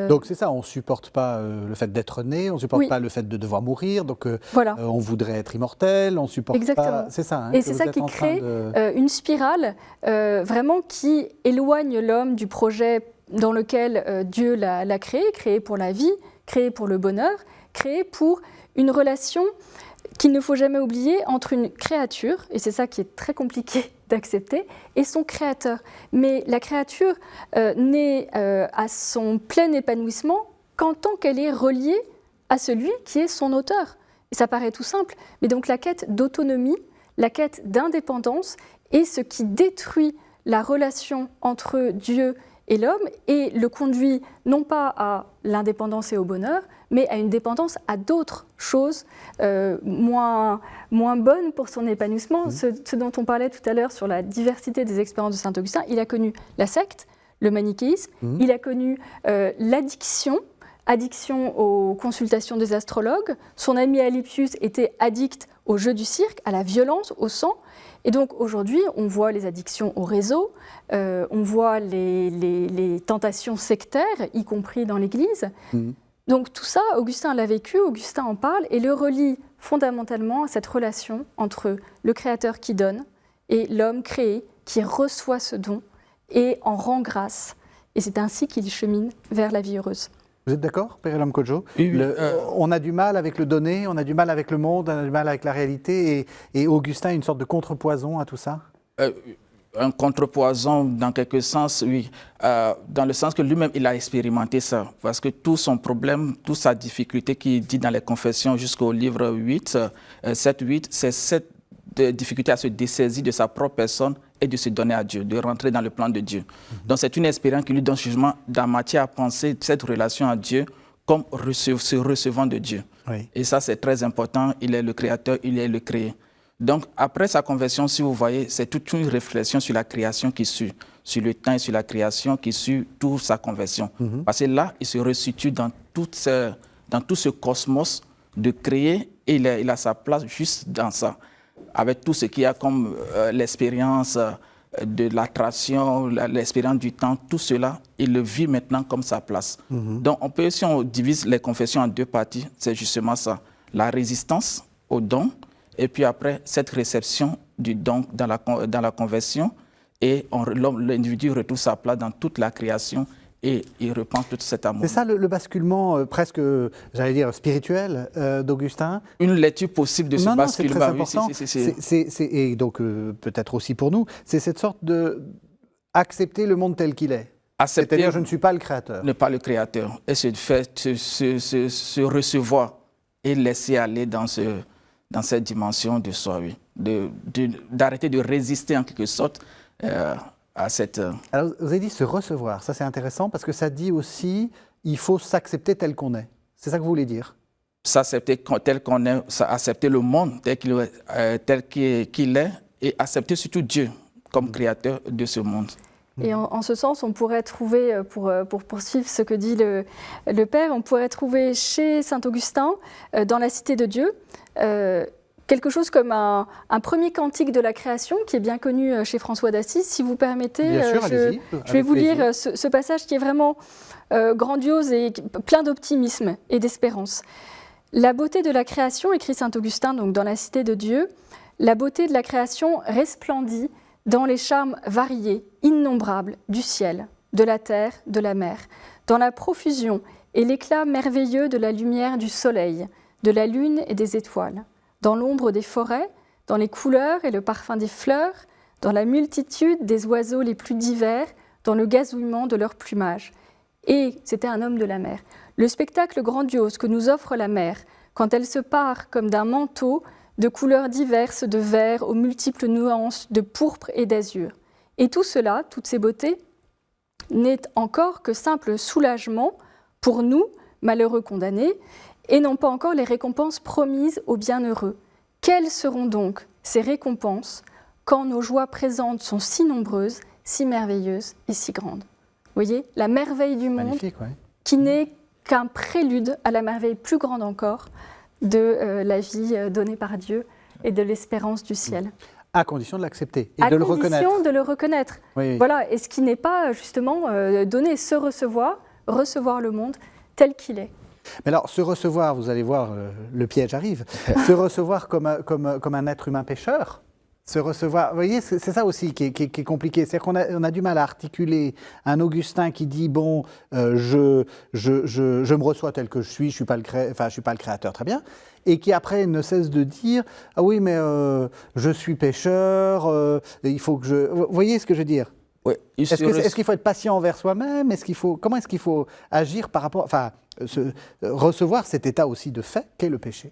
A: Donc c'est ça, on ne supporte pas le fait d'être né, on ne supporte pas le fait de devoir mourir, donc voilà. On voudrait être immortel, on ne supporte pas... C'est ça. Hein,
B: et c'est ça qui crée une spirale vraiment qui éloigne l'homme du projet dans lequel Dieu l'a créé pour la vie, créé pour le bonheur, créé pour une relation qu'il ne faut jamais oublier entre une créature, et c'est ça qui est très compliqué d'accepter, et son créateur. Mais la créature n'est à son plein épanouissement qu'en tant qu'elle est reliée à celui qui est son auteur. Et ça paraît tout simple, mais donc la quête d'autonomie, la quête d'indépendance est ce qui détruit la relation entre Dieu et l'homme et le conduit non pas à l'indépendance et au bonheur, mais à une dépendance à d'autres choses moins bonnes pour son épanouissement. Ce dont on parlait tout à l'heure sur la diversité des expériences de Saint-Augustin, il a connu la secte, le manichéisme, il a connu l'addiction addiction aux consultations des astrologues. Son ami Alypius était addict au jeu du cirque, à la violence, au sang. Et donc aujourd'hui, on voit les addictions au réseau, on voit les tentations sectaires, y compris dans l'Église. Donc tout ça, Augustin l'a vécu, Augustin en parle et le relie fondamentalement à cette relation entre le Créateur qui donne et l'homme créé qui reçoit ce don et en rend grâce. Et c'est ainsi qu'il chemine vers la vie heureuse.
A: Vous êtes d'accord, Père Kodjo?
C: Oui,
A: On a du mal avec le donné, on a du mal avec le monde, on a du mal avec la réalité, et Augustin est une sorte de contrepoison à tout ça?
C: Un contrepoison dans quelque sens, oui. Dans le sens que lui-même, il a expérimenté ça. Parce que tout son problème, toute sa difficulté qu'il dit dans les Confessions jusqu'au livre 8, 7-8, c'est cette difficulté à se dessaisir de sa propre personne et de se donner à Dieu, de rentrer dans le plan de Dieu. Donc c'est une expérience qui lui donne justement la matière à penser cette relation à Dieu comme se recevant de Dieu.
A: Oui.
C: Et ça, c'est très important. Il est le créateur, il est le créé. Donc, après sa conversion, si vous voyez, c'est toute une réflexion sur la création qui suit, sur le temps et sur la création qui suit toute sa conversion. Parce que là, il se resitue dans tout ce cosmos de créer et il a sa place juste dans ça, avec tout ce qu'il y a comme l'expérience de l'attraction, l'expérience du temps, tout cela, il le vit maintenant comme sa place. Donc, si on divise les confessions en deux parties, c'est justement ça, la résistance au don, et puis après, cette réception du don dans la conversion, et l'individu retrouve sa place dans toute la création et il reprend tout cet amour.
A: C'est ça le basculement presque, j'allais dire, spirituel d'Augustin?
C: Une lecture possible de ce basculement.
A: C'est très important. Et donc, peut-être aussi pour nous, c'est cette sorte d'accepter le monde tel qu'il est. C'est-à-dire, je ne suis pas le créateur.
C: Ne pas le créateur. Et se recevoir et laisser aller dans cette dimension de soi, oui. D'arrêter de résister en quelque sorte à cette...
A: Alors, vous avez dit se recevoir, ça c'est intéressant parce que ça dit aussi il faut s'accepter tel qu'on est. C'est ça que vous voulez dire?
C: S'accepter tel qu'on est, accepter le monde tel qu'il est et accepter surtout Dieu comme créateur de ce monde.
B: Et en ce sens, on pourrait trouver, pour poursuivre ce que dit le Père, on pourrait trouver chez saint Augustin, dans la Cité de Dieu, quelque chose comme un premier cantique de la création qui est bien connu chez François d'Assise. Si vous permettez,
A: bien sûr,
B: je vais vous lire ce passage qui est vraiment grandiose et plein d'optimisme et d'espérance. La beauté de la création, écrit saint Augustin donc dans la Cité de Dieu, la beauté de la création resplendit dans les charmes variés, innombrables du ciel, de la terre, de la mer, dans la profusion et l'éclat merveilleux de la lumière du soleil, de la lune et des étoiles, dans l'ombre des forêts, dans les couleurs et le parfum des fleurs, dans la multitude des oiseaux les plus divers, dans le gazouillement de leur plumage. Et, c'était un homme de la mer, le spectacle grandiose que nous offre la mer, quand elle se pare comme d'un manteau de couleurs diverses de vert aux multiples nuances de pourpre et d'azur. Et tout cela, toutes ces beautés, n'est encore que simple soulagement pour nous, malheureux condamnés, et non pas encore les récompenses promises aux bienheureux. Quelles seront donc ces récompenses quand nos joies présentes sont si nombreuses, si merveilleuses et si grandes? Vous voyez, la merveille du monde qui n'est qu'un prélude à la merveille plus grande encore de la vie donnée par Dieu et de l'espérance du ciel.
A: À condition de l'accepter et de le reconnaître. À
B: condition de le reconnaître.
A: Oui.
B: Voilà, et ce qui n'est pas justement donné, se recevoir le monde tel qu'il est.
A: Mais alors, se recevoir, vous allez voir, le piège arrive, se recevoir comme un être humain pécheur, se recevoir, vous voyez, c'est ça aussi qui est compliqué. C'est-à-dire qu'on a du mal à articuler un Augustin qui dit, bon, je me reçois tel que je suis pas le créateur, très bien, et qui après ne cesse de dire, ah oui, mais je suis pécheur, il faut que je... Vous voyez ce que je veux dire?
C: Oui,
A: est-ce qu'il faut être patient envers soi-même? Comment est-ce qu'il faut agir par rapport... Enfin, recevoir cet état aussi de fait qu'est le péché?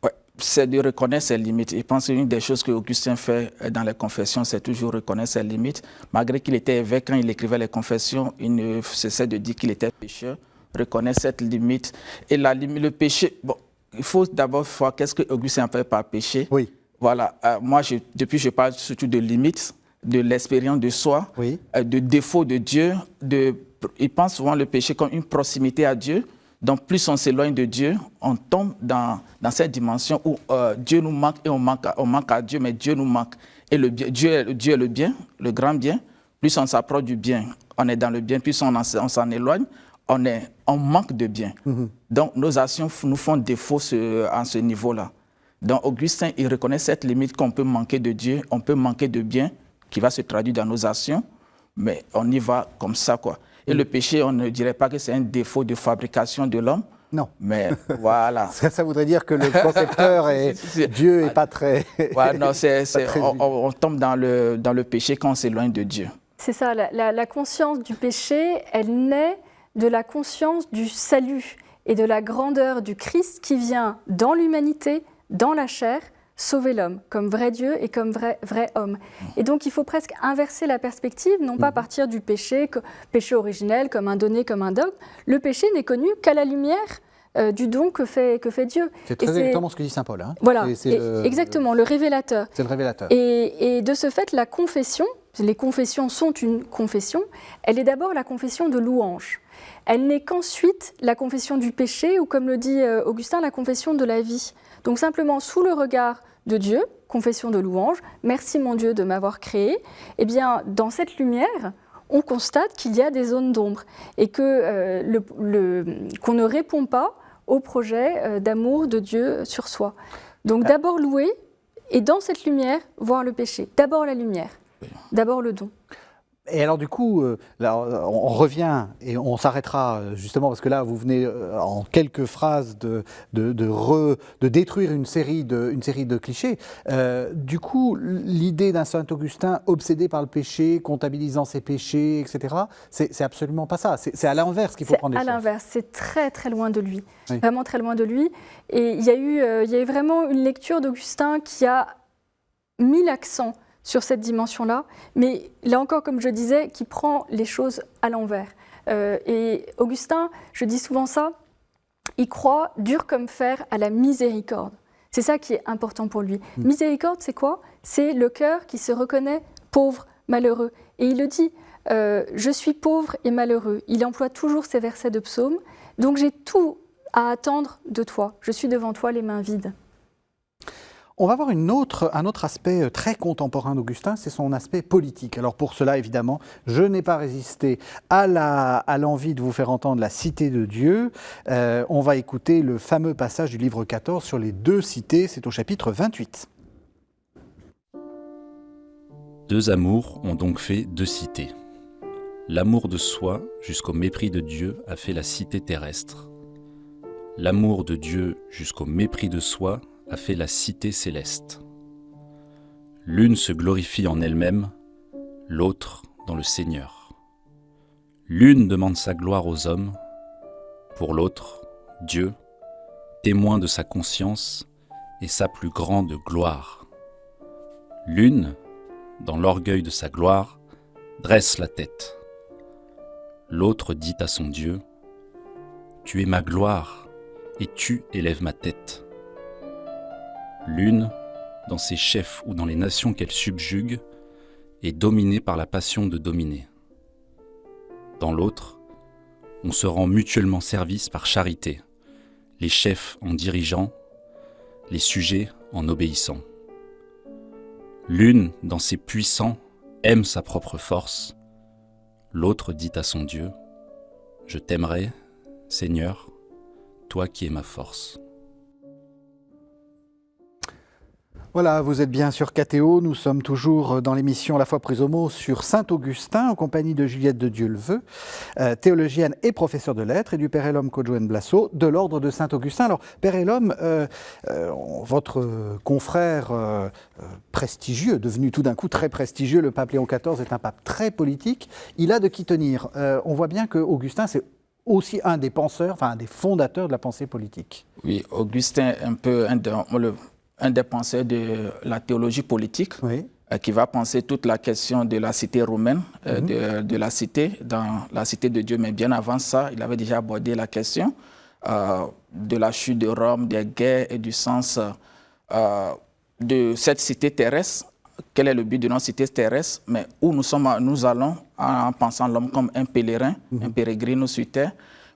C: Oui, c'est de reconnaître ses limites. Je pense qu'une des choses que Augustin fait dans les confessions, c'est toujours reconnaître ses limites. Malgré qu'il était évêque, quand il écrivait les confessions, il ne cessait de dire qu'il était pécheur, reconnaître cette limite. Et le péché, bon, il faut d'abord voir qu'est-ce que Augustin appelle par péché.
A: Oui.
C: Voilà, moi, depuis, je parle surtout de limites, de l'expérience de soi,
A: oui.
C: De défaut de Dieu. Il pense souvent le péché comme une proximité à Dieu, Donc, plus on s'éloigne de Dieu, on tombe dans cette dimension où Dieu nous manque et on manque à Dieu, mais Dieu nous manque. Et Dieu est le bien, le grand bien. Plus on s'approche du bien, on est dans le bien. Plus on s'en éloigne, on manque de bien. Donc, nos actions nous font défaut à ce niveau-là. Donc, Augustin, il reconnaît cette limite qu'on peut manquer de Dieu, on peut manquer de bien, qui va se traduire dans nos actions, mais on y va comme ça, quoi. Et le péché, on ne dirait pas que c'est un défaut de fabrication de l'homme.
A: Non.
C: Mais voilà.
A: Ça voudrait dire que le concepteur et Dieu n'est pas très...
C: Ouais, non, on tombe dans le péché quand on s'éloigne de Dieu.
B: C'est ça, la conscience du péché, elle naît de la conscience du salut et de la grandeur du Christ qui vient dans l'humanité, dans la chair, sauver l'homme, comme vrai Dieu et comme vrai homme. Et donc il faut presque inverser la perspective, non pas partir du péché originel, comme un donné, comme un dogme. Le péché n'est connu qu'à la lumière du don que fait Dieu.
A: C'est très exactement ce que dit saint Paul. Hein.
B: Voilà, exactement, le révélateur.
A: C'est le révélateur.
B: Et de ce fait, la confession, les confessions sont une confession, elle est d'abord la confession de louange. Elle n'est qu'ensuite la confession du péché, ou comme le dit Augustin, la confession de la vie. Donc simplement sous le regard de Dieu, confession de louange, merci mon Dieu de m'avoir créé, eh bien dans cette lumière, on constate qu'il y a des zones d'ombre et que qu'on ne répond pas au projet d'amour de Dieu sur soi. Donc d'abord louer et dans cette lumière, voir le péché. D'abord la lumière, d'abord le don.
A: Et alors du coup, là, on revient et on s'arrêtera justement parce que là, vous venez en quelques phrases de détruire une série de clichés. Du coup, l'idée d'un Saint Augustin obsédé par le péché, comptabilisant ses péchés, etc., c'est absolument pas ça. C'est à l'inverse qu'il faut prendre les choses.
B: C'est à l'inverse, c'est très très loin de lui,
A: oui.
B: Vraiment très loin de lui. Et il y a eu vraiment une lecture d'Augustin qui a mis l'accent sur cette dimension-là, mais là encore, comme je disais, qui prend les choses à l'envers. Et Augustin, je dis souvent ça, il croit dur comme fer à la miséricorde. C'est ça qui est important pour lui. Miséricorde, c'est quoi? C'est le cœur qui se reconnaît pauvre, malheureux. Et il le dit, je suis pauvre et malheureux. Il emploie toujours ces versets de psaume. Donc j'ai tout à attendre de toi. Je suis devant toi les mains vides.
A: On va voir un autre aspect très contemporain d'Augustin, c'est son aspect politique. Alors pour cela, évidemment, je n'ai pas résisté à l'envie de vous faire entendre la cité de Dieu. On va écouter le fameux passage du livre 14 sur les deux cités, c'est au chapitre 28.
D: Deux amours ont donc fait deux cités. L'amour de soi jusqu'au mépris de Dieu a fait la cité terrestre. L'amour de Dieu jusqu'au mépris de soi a fait la cité céleste. L'une se glorifie en elle-même, l'autre dans le Seigneur. L'une demande sa gloire aux hommes, pour l'autre, Dieu, témoin de sa conscience et sa plus grande gloire. L'une, dans l'orgueil de sa gloire, dresse la tête. L'autre dit à son Dieu, « Tu es ma gloire, et tu élèves ma tête. » L'une, dans ses chefs ou dans les nations qu'elle subjugue, est dominée par la passion de dominer. Dans l'autre, on se rend mutuellement service par charité, les chefs en dirigeant, les sujets en obéissant. L'une, dans ses puissants, aime sa propre force, l'autre dit à son Dieu, « Je t'aimerai, Seigneur, toi qui es ma force. »
A: Voilà, vous êtes bien sur KTO, nous sommes toujours dans l'émission La foi prise au mot sur Saint-Augustin, en compagnie de Juliette de Dieuleveux, théologienne et professeure de lettres, et du Père et l'Homme Codjoen Blasso, de l'ordre de Saint-Augustin. Alors, Père et l'Homme, votre confrère prestigieux, devenu tout d'un coup très prestigieux, le pape Léon XIV est un pape très politique, il a de qui tenir. On voit bien qu'Augustin, c'est aussi un des penseurs, enfin un des fondateurs de la pensée politique.
C: Oui, Augustin est un peu un des penseurs de la théologie politique, oui, qui va penser toute la question de la cité romaine, de la cité, dans la cité de Dieu. Mais bien avant ça, il avait déjà abordé la question de la chute de Rome, des guerres et du sens de cette cité terrestre. Quel est le but de notre cité terrestre, mais où nous allons en pensant l'homme comme un pèlerin, un peregrino sur terre,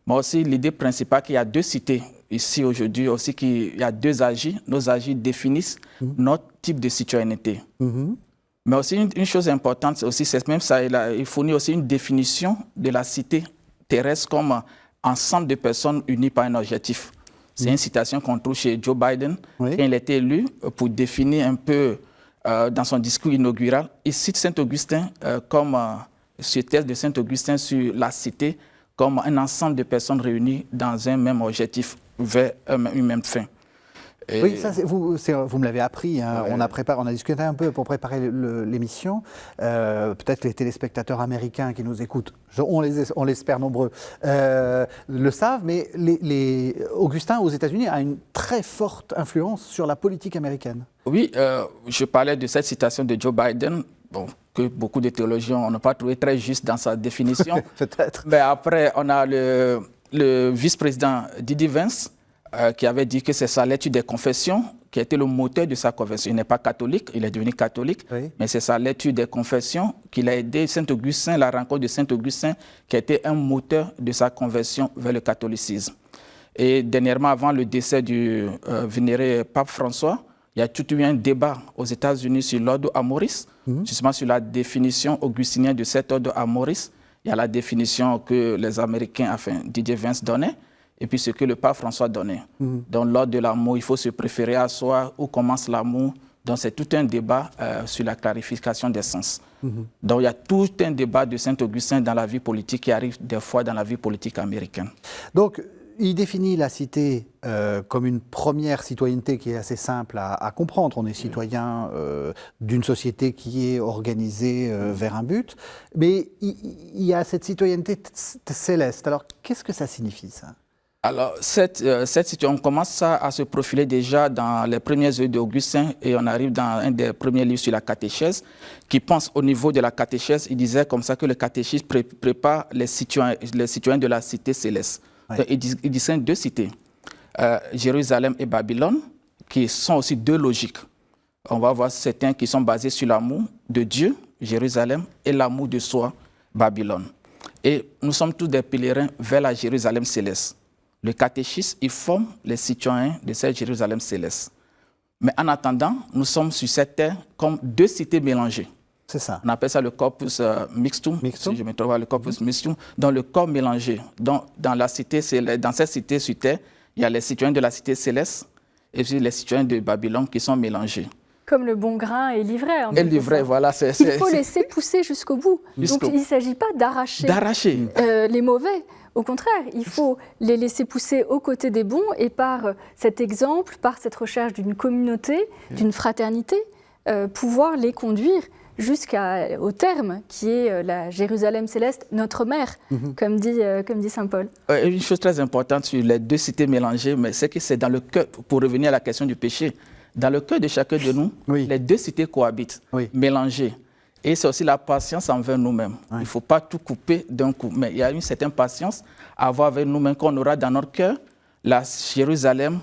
C: mais aussi l'idée principale qu'il y a deux cités ici aujourd'hui, aussi qu'il y a deux agis. Nos agis définissent notre type de citoyenneté. Mais aussi une chose importante, aussi, c'est même ça, il fournit aussi une définition de la cité terrestre comme ensemble de personnes unies par un objectif. C'est une citation qu'on trouve chez Joe Biden, quand il a été élu, pour définir un peu dans son discours inaugural. Il cite Saint-Augustin comme ce texte de Saint-Augustin sur la cité comme un ensemble de personnes réunies dans un même objectif vers une même fin.
A: Et oui, ça, vous me l'avez appris. Hein. Ouais. On a discuté un peu pour préparer l'émission. Peut-être les téléspectateurs américains qui nous écoutent, on l'espère nombreux, le savent, mais Augustin aux États-Unis a une très forte influence sur la politique américaine.
C: Oui, je parlais de cette citation de Joe Biden, que beaucoup de théologiens n'ont pas trouvé très juste dans sa définition.
A: Peut-être.
C: Mais après, on a le vice-président Didier Vance, qui avait dit que c'est sa lecture des confessions qui a été le moteur de sa conversion. Il n'est pas catholique, il est devenu catholique, mais c'est sa lecture des confessions qui l'a aidé, Saint-Augustin, la rencontre de Saint-Augustin, qui a été un moteur de sa conversion vers le catholicisme. Et dernièrement, avant le décès du vénéré pape François, il y a tout eu un débat aux États-Unis sur l'ordre amoris, justement sur la définition augustinienne de cet ordre amoris. Il y a la définition que les Américains, enfin Didier Vance donnait, et puis ce que le pape François donnait. Dans l'ordre de l'amour, il faut se préférer à soi, où commence l'amour. Donc c'est tout un débat sur la clarification des sens. Donc il y a tout un débat de Saint-Augustin dans la vie politique qui arrive des fois dans la vie politique américaine.
A: Donc il définit la cité comme une première citoyenneté qui est assez simple à comprendre. On est citoyen d'une société qui est organisée vers un but, mais il y a cette citoyenneté céleste. Alors qu'est-ce que ça signifie ça ?
C: Alors, cette situation, on commence à se profiler déjà dans les premières œuvres d'Augustin et on arrive dans un des premiers livres sur la catéchèse qui pense au niveau de la catéchèse. Il disait comme ça que le catéchisme prépare les citoyens de la cité céleste. Ouais. Il distingue deux cités, Jérusalem et Babylone, qui sont aussi deux logiques. On va voir certains qui sont basés sur l'amour de Dieu, Jérusalem, et l'amour de soi, Babylone. Et nous sommes tous des pèlerins vers la Jérusalem céleste. Le catéchisme, il forme les citoyens de cette Jérusalem céleste. Mais en attendant, nous sommes sur cette terre comme deux cités mélangées.
A: C'est ça.
C: On appelle ça le corpus mixtum, si je me trompe, le corpus mixtum, dans le corps mélangé. Dans cette cité sur terre, il y a les citoyens de la cité céleste et puis les citoyens de Babylone qui sont mélangés.
B: Comme le bon grain et l'ivraie.
C: Et l'ivraie, voilà.
B: Il faut laisser pousser jusqu'au bout. Donc il ne s'agit pas d'arracher les mauvais. Au contraire, il faut les laisser pousser aux côtés des bons et par cet exemple, par cette recherche d'une communauté, d'une fraternité, pouvoir les conduire jusqu'au terme qui est la Jérusalem céleste, notre mère, comme dit saint Paul.
C: Une chose très importante sur les deux cités mélangées, mais c'est que c'est dans le cœur, pour revenir à la question du péché, dans le cœur de chacun de nous, les deux cités cohabitent, mélangées. Et c'est aussi la patience envers nous-mêmes. Il ne faut pas tout couper d'un coup, mais il y a une certaine patience à avoir avec nous-mêmes qu'on aura dans notre cœur, la Jérusalem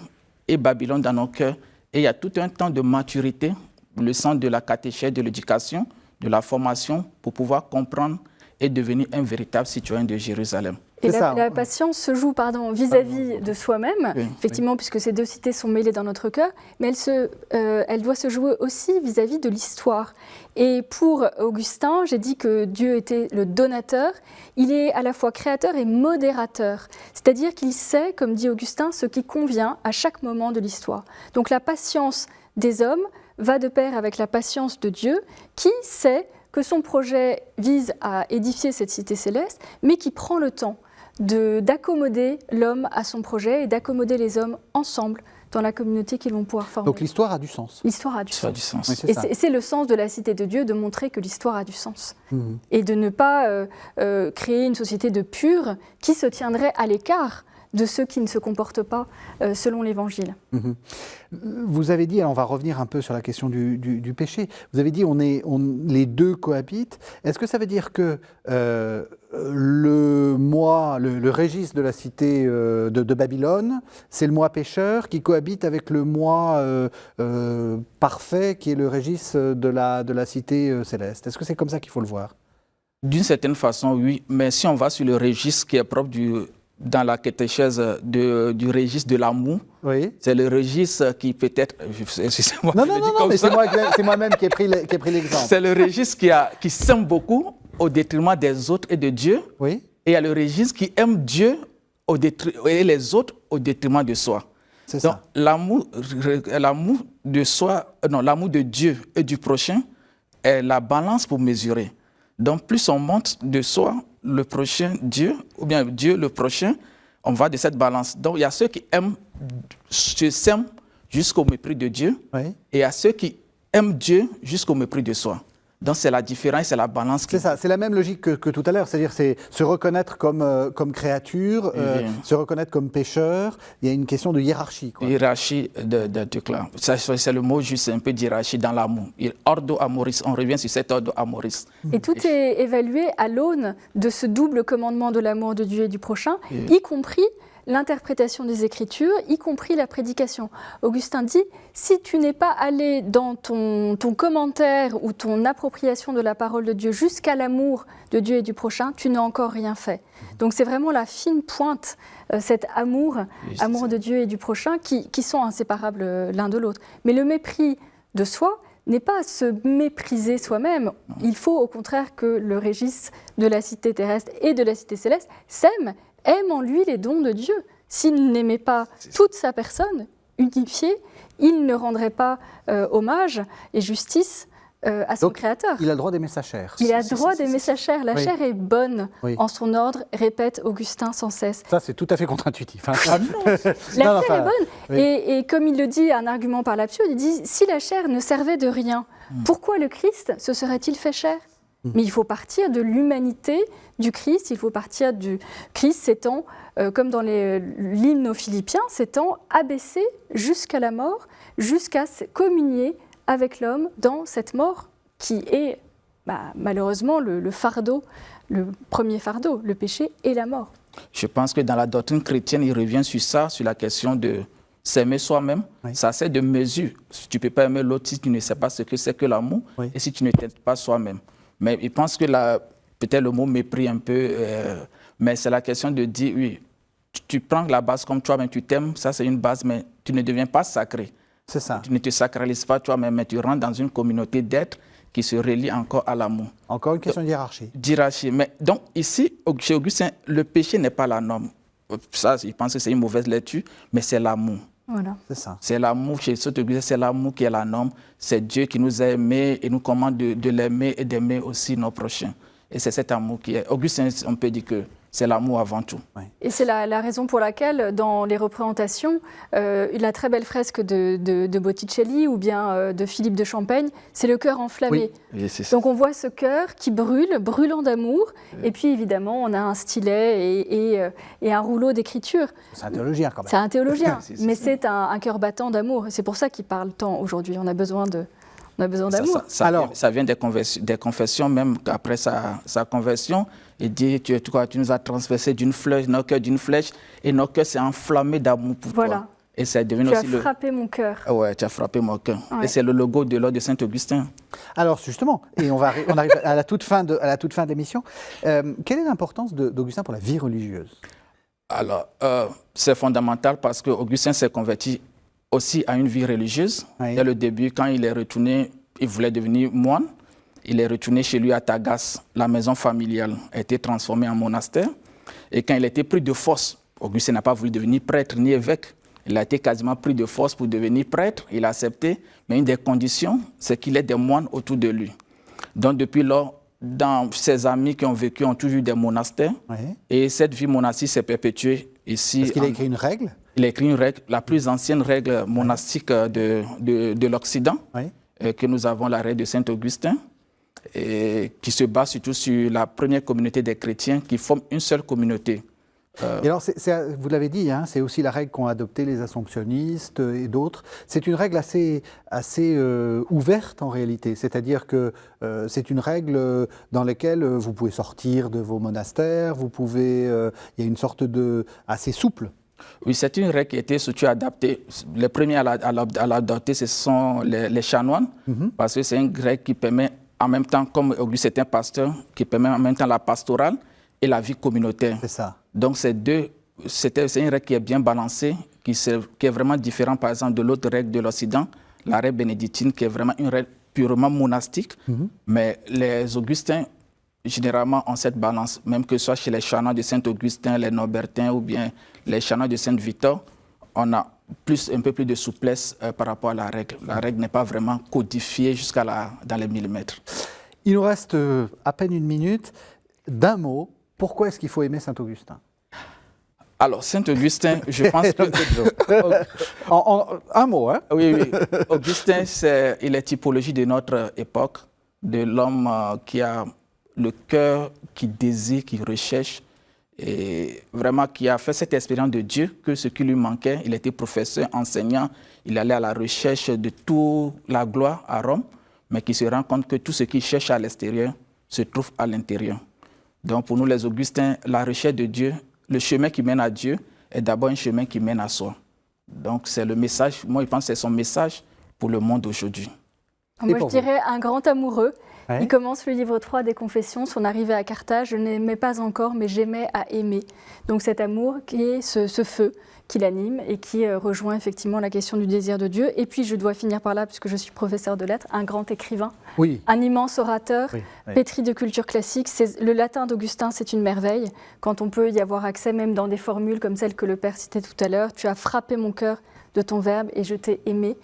C: et Babylone dans nos cœurs. Et il y a tout un temps de maturité, le sens de la catéchèse, de l'éducation, de la formation, pour pouvoir comprendre et devenir un véritable citoyen de Jérusalem.
B: Et la patience se joue vis-à-vis de soi-même, effectivement, puisque ces deux cités sont mêlées dans notre cœur, mais elle doit se jouer aussi vis-à-vis de l'histoire. Et pour Augustin, j'ai dit que Dieu était le donateur, il est à la fois créateur et modérateur. C'est-à-dire qu'il sait, comme dit Augustin, ce qui convient à chaque moment de l'histoire. Donc la patience des hommes va de pair avec la patience de Dieu, qui sait que son projet vise à édifier cette cité céleste, mais qui prend le temps d'accommoder l'homme à son projet et d'accommoder les hommes ensemble dans la communauté qu'ils vont pouvoir former.
A: Donc l'histoire a du sens.
B: L'histoire a du sens.
A: Oui,
B: et c'est le sens de la cité de Dieu, de montrer que l'histoire a du sens. Et de ne pas créer une société de purs qui se tiendrait à l'écart de ceux qui ne se comportent pas selon l'Évangile.
A: Vous avez dit, on va revenir un peu sur la question du péché, vous avez dit les deux cohabitent. Est-ce que ça veut dire que le moi, le registre de la cité de Babylone, c'est le moi pécheur qui cohabite avec le moi parfait qui est le registre de la cité céleste? Est-ce que c'est comme ça qu'il faut le voir?
C: D'une certaine façon, oui, mais si on va sur le registre qui est propre dans la catéchèse du registre de l'amour.
A: Oui.
C: C'est le registre qui peut-être... Excusez-moi,
A: Non, mais c'est moi-même qui ai pris l'exemple.
C: C'est le registre qui s'aime beaucoup au détriment des autres et de Dieu.
A: Oui.
C: Et il y a le registre qui aime Dieu et les autres au détriment de soi.
A: C'est
C: Donc,
A: ça.
C: l'amour de soi, non, l'amour de Dieu et du prochain est la balance pour mesurer. Donc, plus on monte de soi, le prochain Dieu, ou bien Dieu, le prochain, on va de cette balance. Donc, il y a ceux qui s'aiment jusqu'au mépris de Dieu,
A: Oui.
C: et il y a ceux qui aiment Dieu jusqu'au mépris de soi. Donc, c'est la différence, c'est la balance.
A: C'est ça, c'est la même logique que tout à l'heure, c'est-à-dire c'est se reconnaître comme créature, se reconnaître comme pécheur. Il y a une question de hiérarchie. Quoi.
C: Hiérarchie de trucs là. C'est le mot juste, c'est un peu d'hiérarchie dans l'amour. Ordo amoris, on revient sur cet ordo amoris.
B: Et tout est évalué à l'aune de ce double commandement de l'amour de Dieu et du prochain, y compris l'interprétation des Écritures, y compris la prédication. Augustin dit, si tu n'es pas allé dans ton commentaire ou ton appropriation de la parole de Dieu jusqu'à l'amour de Dieu et du prochain, tu n'as encore rien fait. Donc c'est vraiment la fine pointe, cet amour de Dieu et du prochain, qui sont inséparables l'un de l'autre. Mais le mépris de soi n'est pas se mépriser soi-même. Il faut au contraire que le registre de la cité terrestre et de la cité céleste aime en lui les dons de Dieu. S'il n'aimait pas toute sa personne unifiée, il ne rendrait pas hommage et justice à son Créateur.
A: Il a le droit d'aimer sa chair.
B: Il a le droit d'aimer sa chair. La chair est bonne en son ordre, répète Augustin sans cesse.
A: Ça, c'est tout à fait contre-intuitif. Hein.
B: La chair est bonne. Oui. Et comme il le dit, un argument par l'absurde, il dit, si la chair ne servait de rien, pourquoi le Christ se serait-il fait chair ? Mais il faut partir de l'humanité du Christ, il faut partir du Christ s'étant, comme dans l'hymne aux Philippiens, s'étant abaissé jusqu'à la mort, jusqu'à communier avec l'homme dans cette mort qui est malheureusement le fardeau, le premier fardeau, le péché et la mort.
C: Je pense que dans la doctrine chrétienne, il revient sur ça, sur la question de s'aimer soi-même. Oui. Ça c'est de mesure. Tu ne peux pas aimer l'autre si tu ne sais pas ce que c'est que l'amour et si tu ne t'aimes pas soi-même. Mais il pense que peut-être le mot mépris un peu, mais c'est la question de dire, oui, tu prends la base comme toi-même, tu t'aimes, ça c'est une base, mais tu ne deviens pas sacré.
A: C'est ça.
C: Tu ne te sacralises pas toi-même, mais tu rentres dans une communauté d'êtres qui se relie encore à l'amour.
A: Encore une question de hiérarchie.
C: D'hiérarchie. Mais donc ici, chez Augustin, le péché n'est pas la norme. Ça, je pense que c'est une mauvaise lecture, mais c'est l'amour.
B: Voilà.
A: C'est ça.
C: C'est l'amour, chez Augustin, c'est l'amour qui est la norme. C'est Dieu qui nous a aimés et nous commande de l'aimer et d'aimer aussi nos prochains. Et c'est cet amour qui est... Augustin, on peut dire que c'est l'amour avant tout.
B: Oui. Et c'est la raison pour laquelle, dans les représentations, la très belle fresque de Botticelli ou bien de Philippe de Champaigne, c'est le cœur enflammé.
C: Oui, c'est ça.
B: Donc on voit ce cœur qui brûle, brûlant d'amour. Et puis évidemment, on a un stylet et un rouleau d'écriture.
A: C'est un théologien quand même.
B: C'est un théologien, mais c'est un cœur battant d'amour. C'est pour ça qu'il parle tant aujourd'hui. On a besoin d'amour.
C: Ça vient des confessions, même après sa conversion. Il dit, tu nous as transversé d'une flèche, nos cœurs d'une flèche, et nos cœurs s'est enflammé d'amour pour toi. Et ça devenu
B: tu as frappé mon cœur.
C: Ouais, tu as frappé mon cœur. Ouais. Et c'est le logo de l'ordre de Saint-Augustin. Alors
A: justement, et on arrive à la toute fin de l'émission. Quelle est l'importance d'Augustin pour la vie religieuse ?
C: Alors, c'est fondamental parce qu'Augustin s'est converti aussi à une vie religieuse. Oui. Dès le début, quand il est retourné, il voulait devenir moine. Il est retourné chez lui à Tagas. La maison familiale a été transformée en monastère. Et quand il a été pris de force, Augustin n'a pas voulu devenir prêtre ni évêque. Il a été quasiment pris de force pour devenir prêtre. Il a accepté. Mais une des conditions, c'est qu'il ait des moines autour de lui. Donc depuis lors, ses amis qui ont vécu ont toujours eu des monastères. Oui. Et cette vie monastique s'est perpétuée ici.
A: Est-ce qu'il a écrit une règle ?
C: Il a écrit une règle, la plus ancienne règle monastique de l'Occident, que nous avons, la règle de Saint-Augustin, et qui se base surtout sur la première communauté des chrétiens qui forment une seule communauté.
A: Et alors, vous l'avez dit, hein, c'est aussi la règle qu'ont adoptée les assomptionnistes et d'autres. C'est une règle assez ouverte en réalité, c'est-à-dire que c'est une règle dans laquelle vous pouvez sortir de vos monastères, il y a une sorte de assez souple.
C: Oui, c'est une règle qui a été surtout adaptée. Les premiers à l'adopter, ce sont les chanoines, parce que c'est une règle qui permet en même temps, comme Auguste est un pasteur, qui permet en même temps la pastorale et la vie communautaire.
A: C'est ça.
C: Donc, c'est deux c'est une règle qui est bien balancée, qui est vraiment différente, par exemple, de l'autre règle de l'Occident, la règle bénédictine, qui est vraiment une règle purement monastique. Mais les augustins, généralement, ont cette balance, même que ce soit chez les chanants de Saint-Augustin, les Norbertins ou bien les chanants de Saint-Victor, on a un peu plus de souplesse par rapport à la règle. La règle n'est pas vraiment codifiée dans les millimètres.
A: Il nous reste à peine une minute. D'un mot, pourquoi est-ce qu'il faut aimer Saint-Augustin?
C: Alors, Saint-Augustin, je pense que...
A: un mot, hein?
C: Oui. Augustin, il est typologie de notre époque, de l'homme qui a le cœur, qui désire, qui recherche, et vraiment qui a fait cette expérience de Dieu, que ce qui lui manquait, il était professeur, enseignant, il allait à la recherche de toute la gloire à Rome, mais qui se rend compte que tout ce qu'il cherche à l'extérieur se trouve à l'intérieur. Donc pour nous les Augustins, la recherche de Dieu, le chemin qui mène à Dieu est d'abord un chemin qui mène à soi. Donc c'est le message, moi je pense que c'est son message pour le monde aujourd'hui.
B: Moi je dirais un grand amoureux.
A: Ouais.
B: Il commence le livre 3 des Confessions, son arrivée à Carthage, je n'aimais pas encore mais j'aimais à aimer. Donc cet amour qui est ce feu qui l'anime et qui rejoint effectivement la question du désir de Dieu. Et puis je dois finir par là, puisque je suis professeur de lettres, un grand écrivain, un immense orateur, pétri de culture classique. Le latin d'Augustin, c'est une merveille. Quand on peut y avoir accès, même dans des formules comme celle que le Père citait tout à l'heure, tu as frappé mon cœur de ton verbe et je t'ai aimé.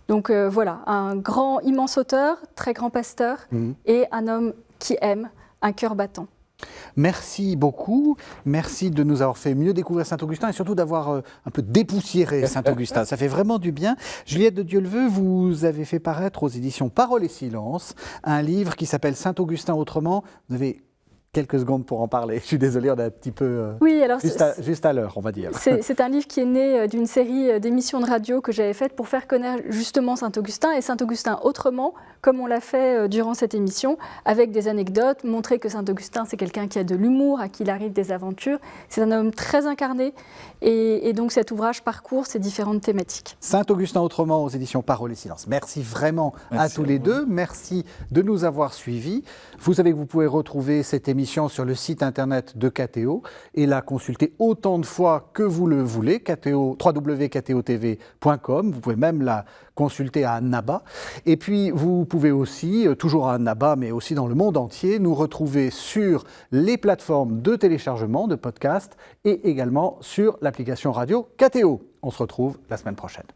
B: Donc voilà, un grand, immense auteur, très grand pasteur et un homme qui aime, un cœur battant.
A: Merci beaucoup, merci de nous avoir fait mieux découvrir Saint-Augustin et surtout d'avoir un peu dépoussiéré Saint-Augustin. Ça fait vraiment du bien. Juliette de Dieuleveux, vous avez fait paraître aux éditions Parole et Silence un livre qui s'appelle Saint-Augustin autrement. Vous avez quelques secondes pour en parler. Je suis désolé, on est un petit peu juste à l'heure, on va dire.
B: C'est un livre qui est né d'une série d'émissions de radio que j'avais faites pour faire connaître justement Saint-Augustin et Saint-Augustin autrement, comme on l'a fait durant cette émission, avec des anecdotes, montrer que Saint-Augustin, c'est quelqu'un qui a de l'humour, à qui il arrive des aventures. C'est un homme très incarné et donc cet ouvrage parcourt ces différentes thématiques.
A: Saint-Augustin autrement aux éditions Parole et Silence. Merci vraiment à tous les deux. Merci de nous avoir suivis. Vous savez que vous pouvez retrouver cette émission sur le site internet de KTO et la consulter autant de fois que vous le voulez, www.ktotv.com. Vous pouvez même la consulter à Annaba. Et puis vous pouvez aussi, toujours à Annaba, mais aussi dans le monde entier, nous retrouver sur les plateformes de téléchargement de podcasts et également sur l'application radio KTO. On se retrouve la semaine prochaine.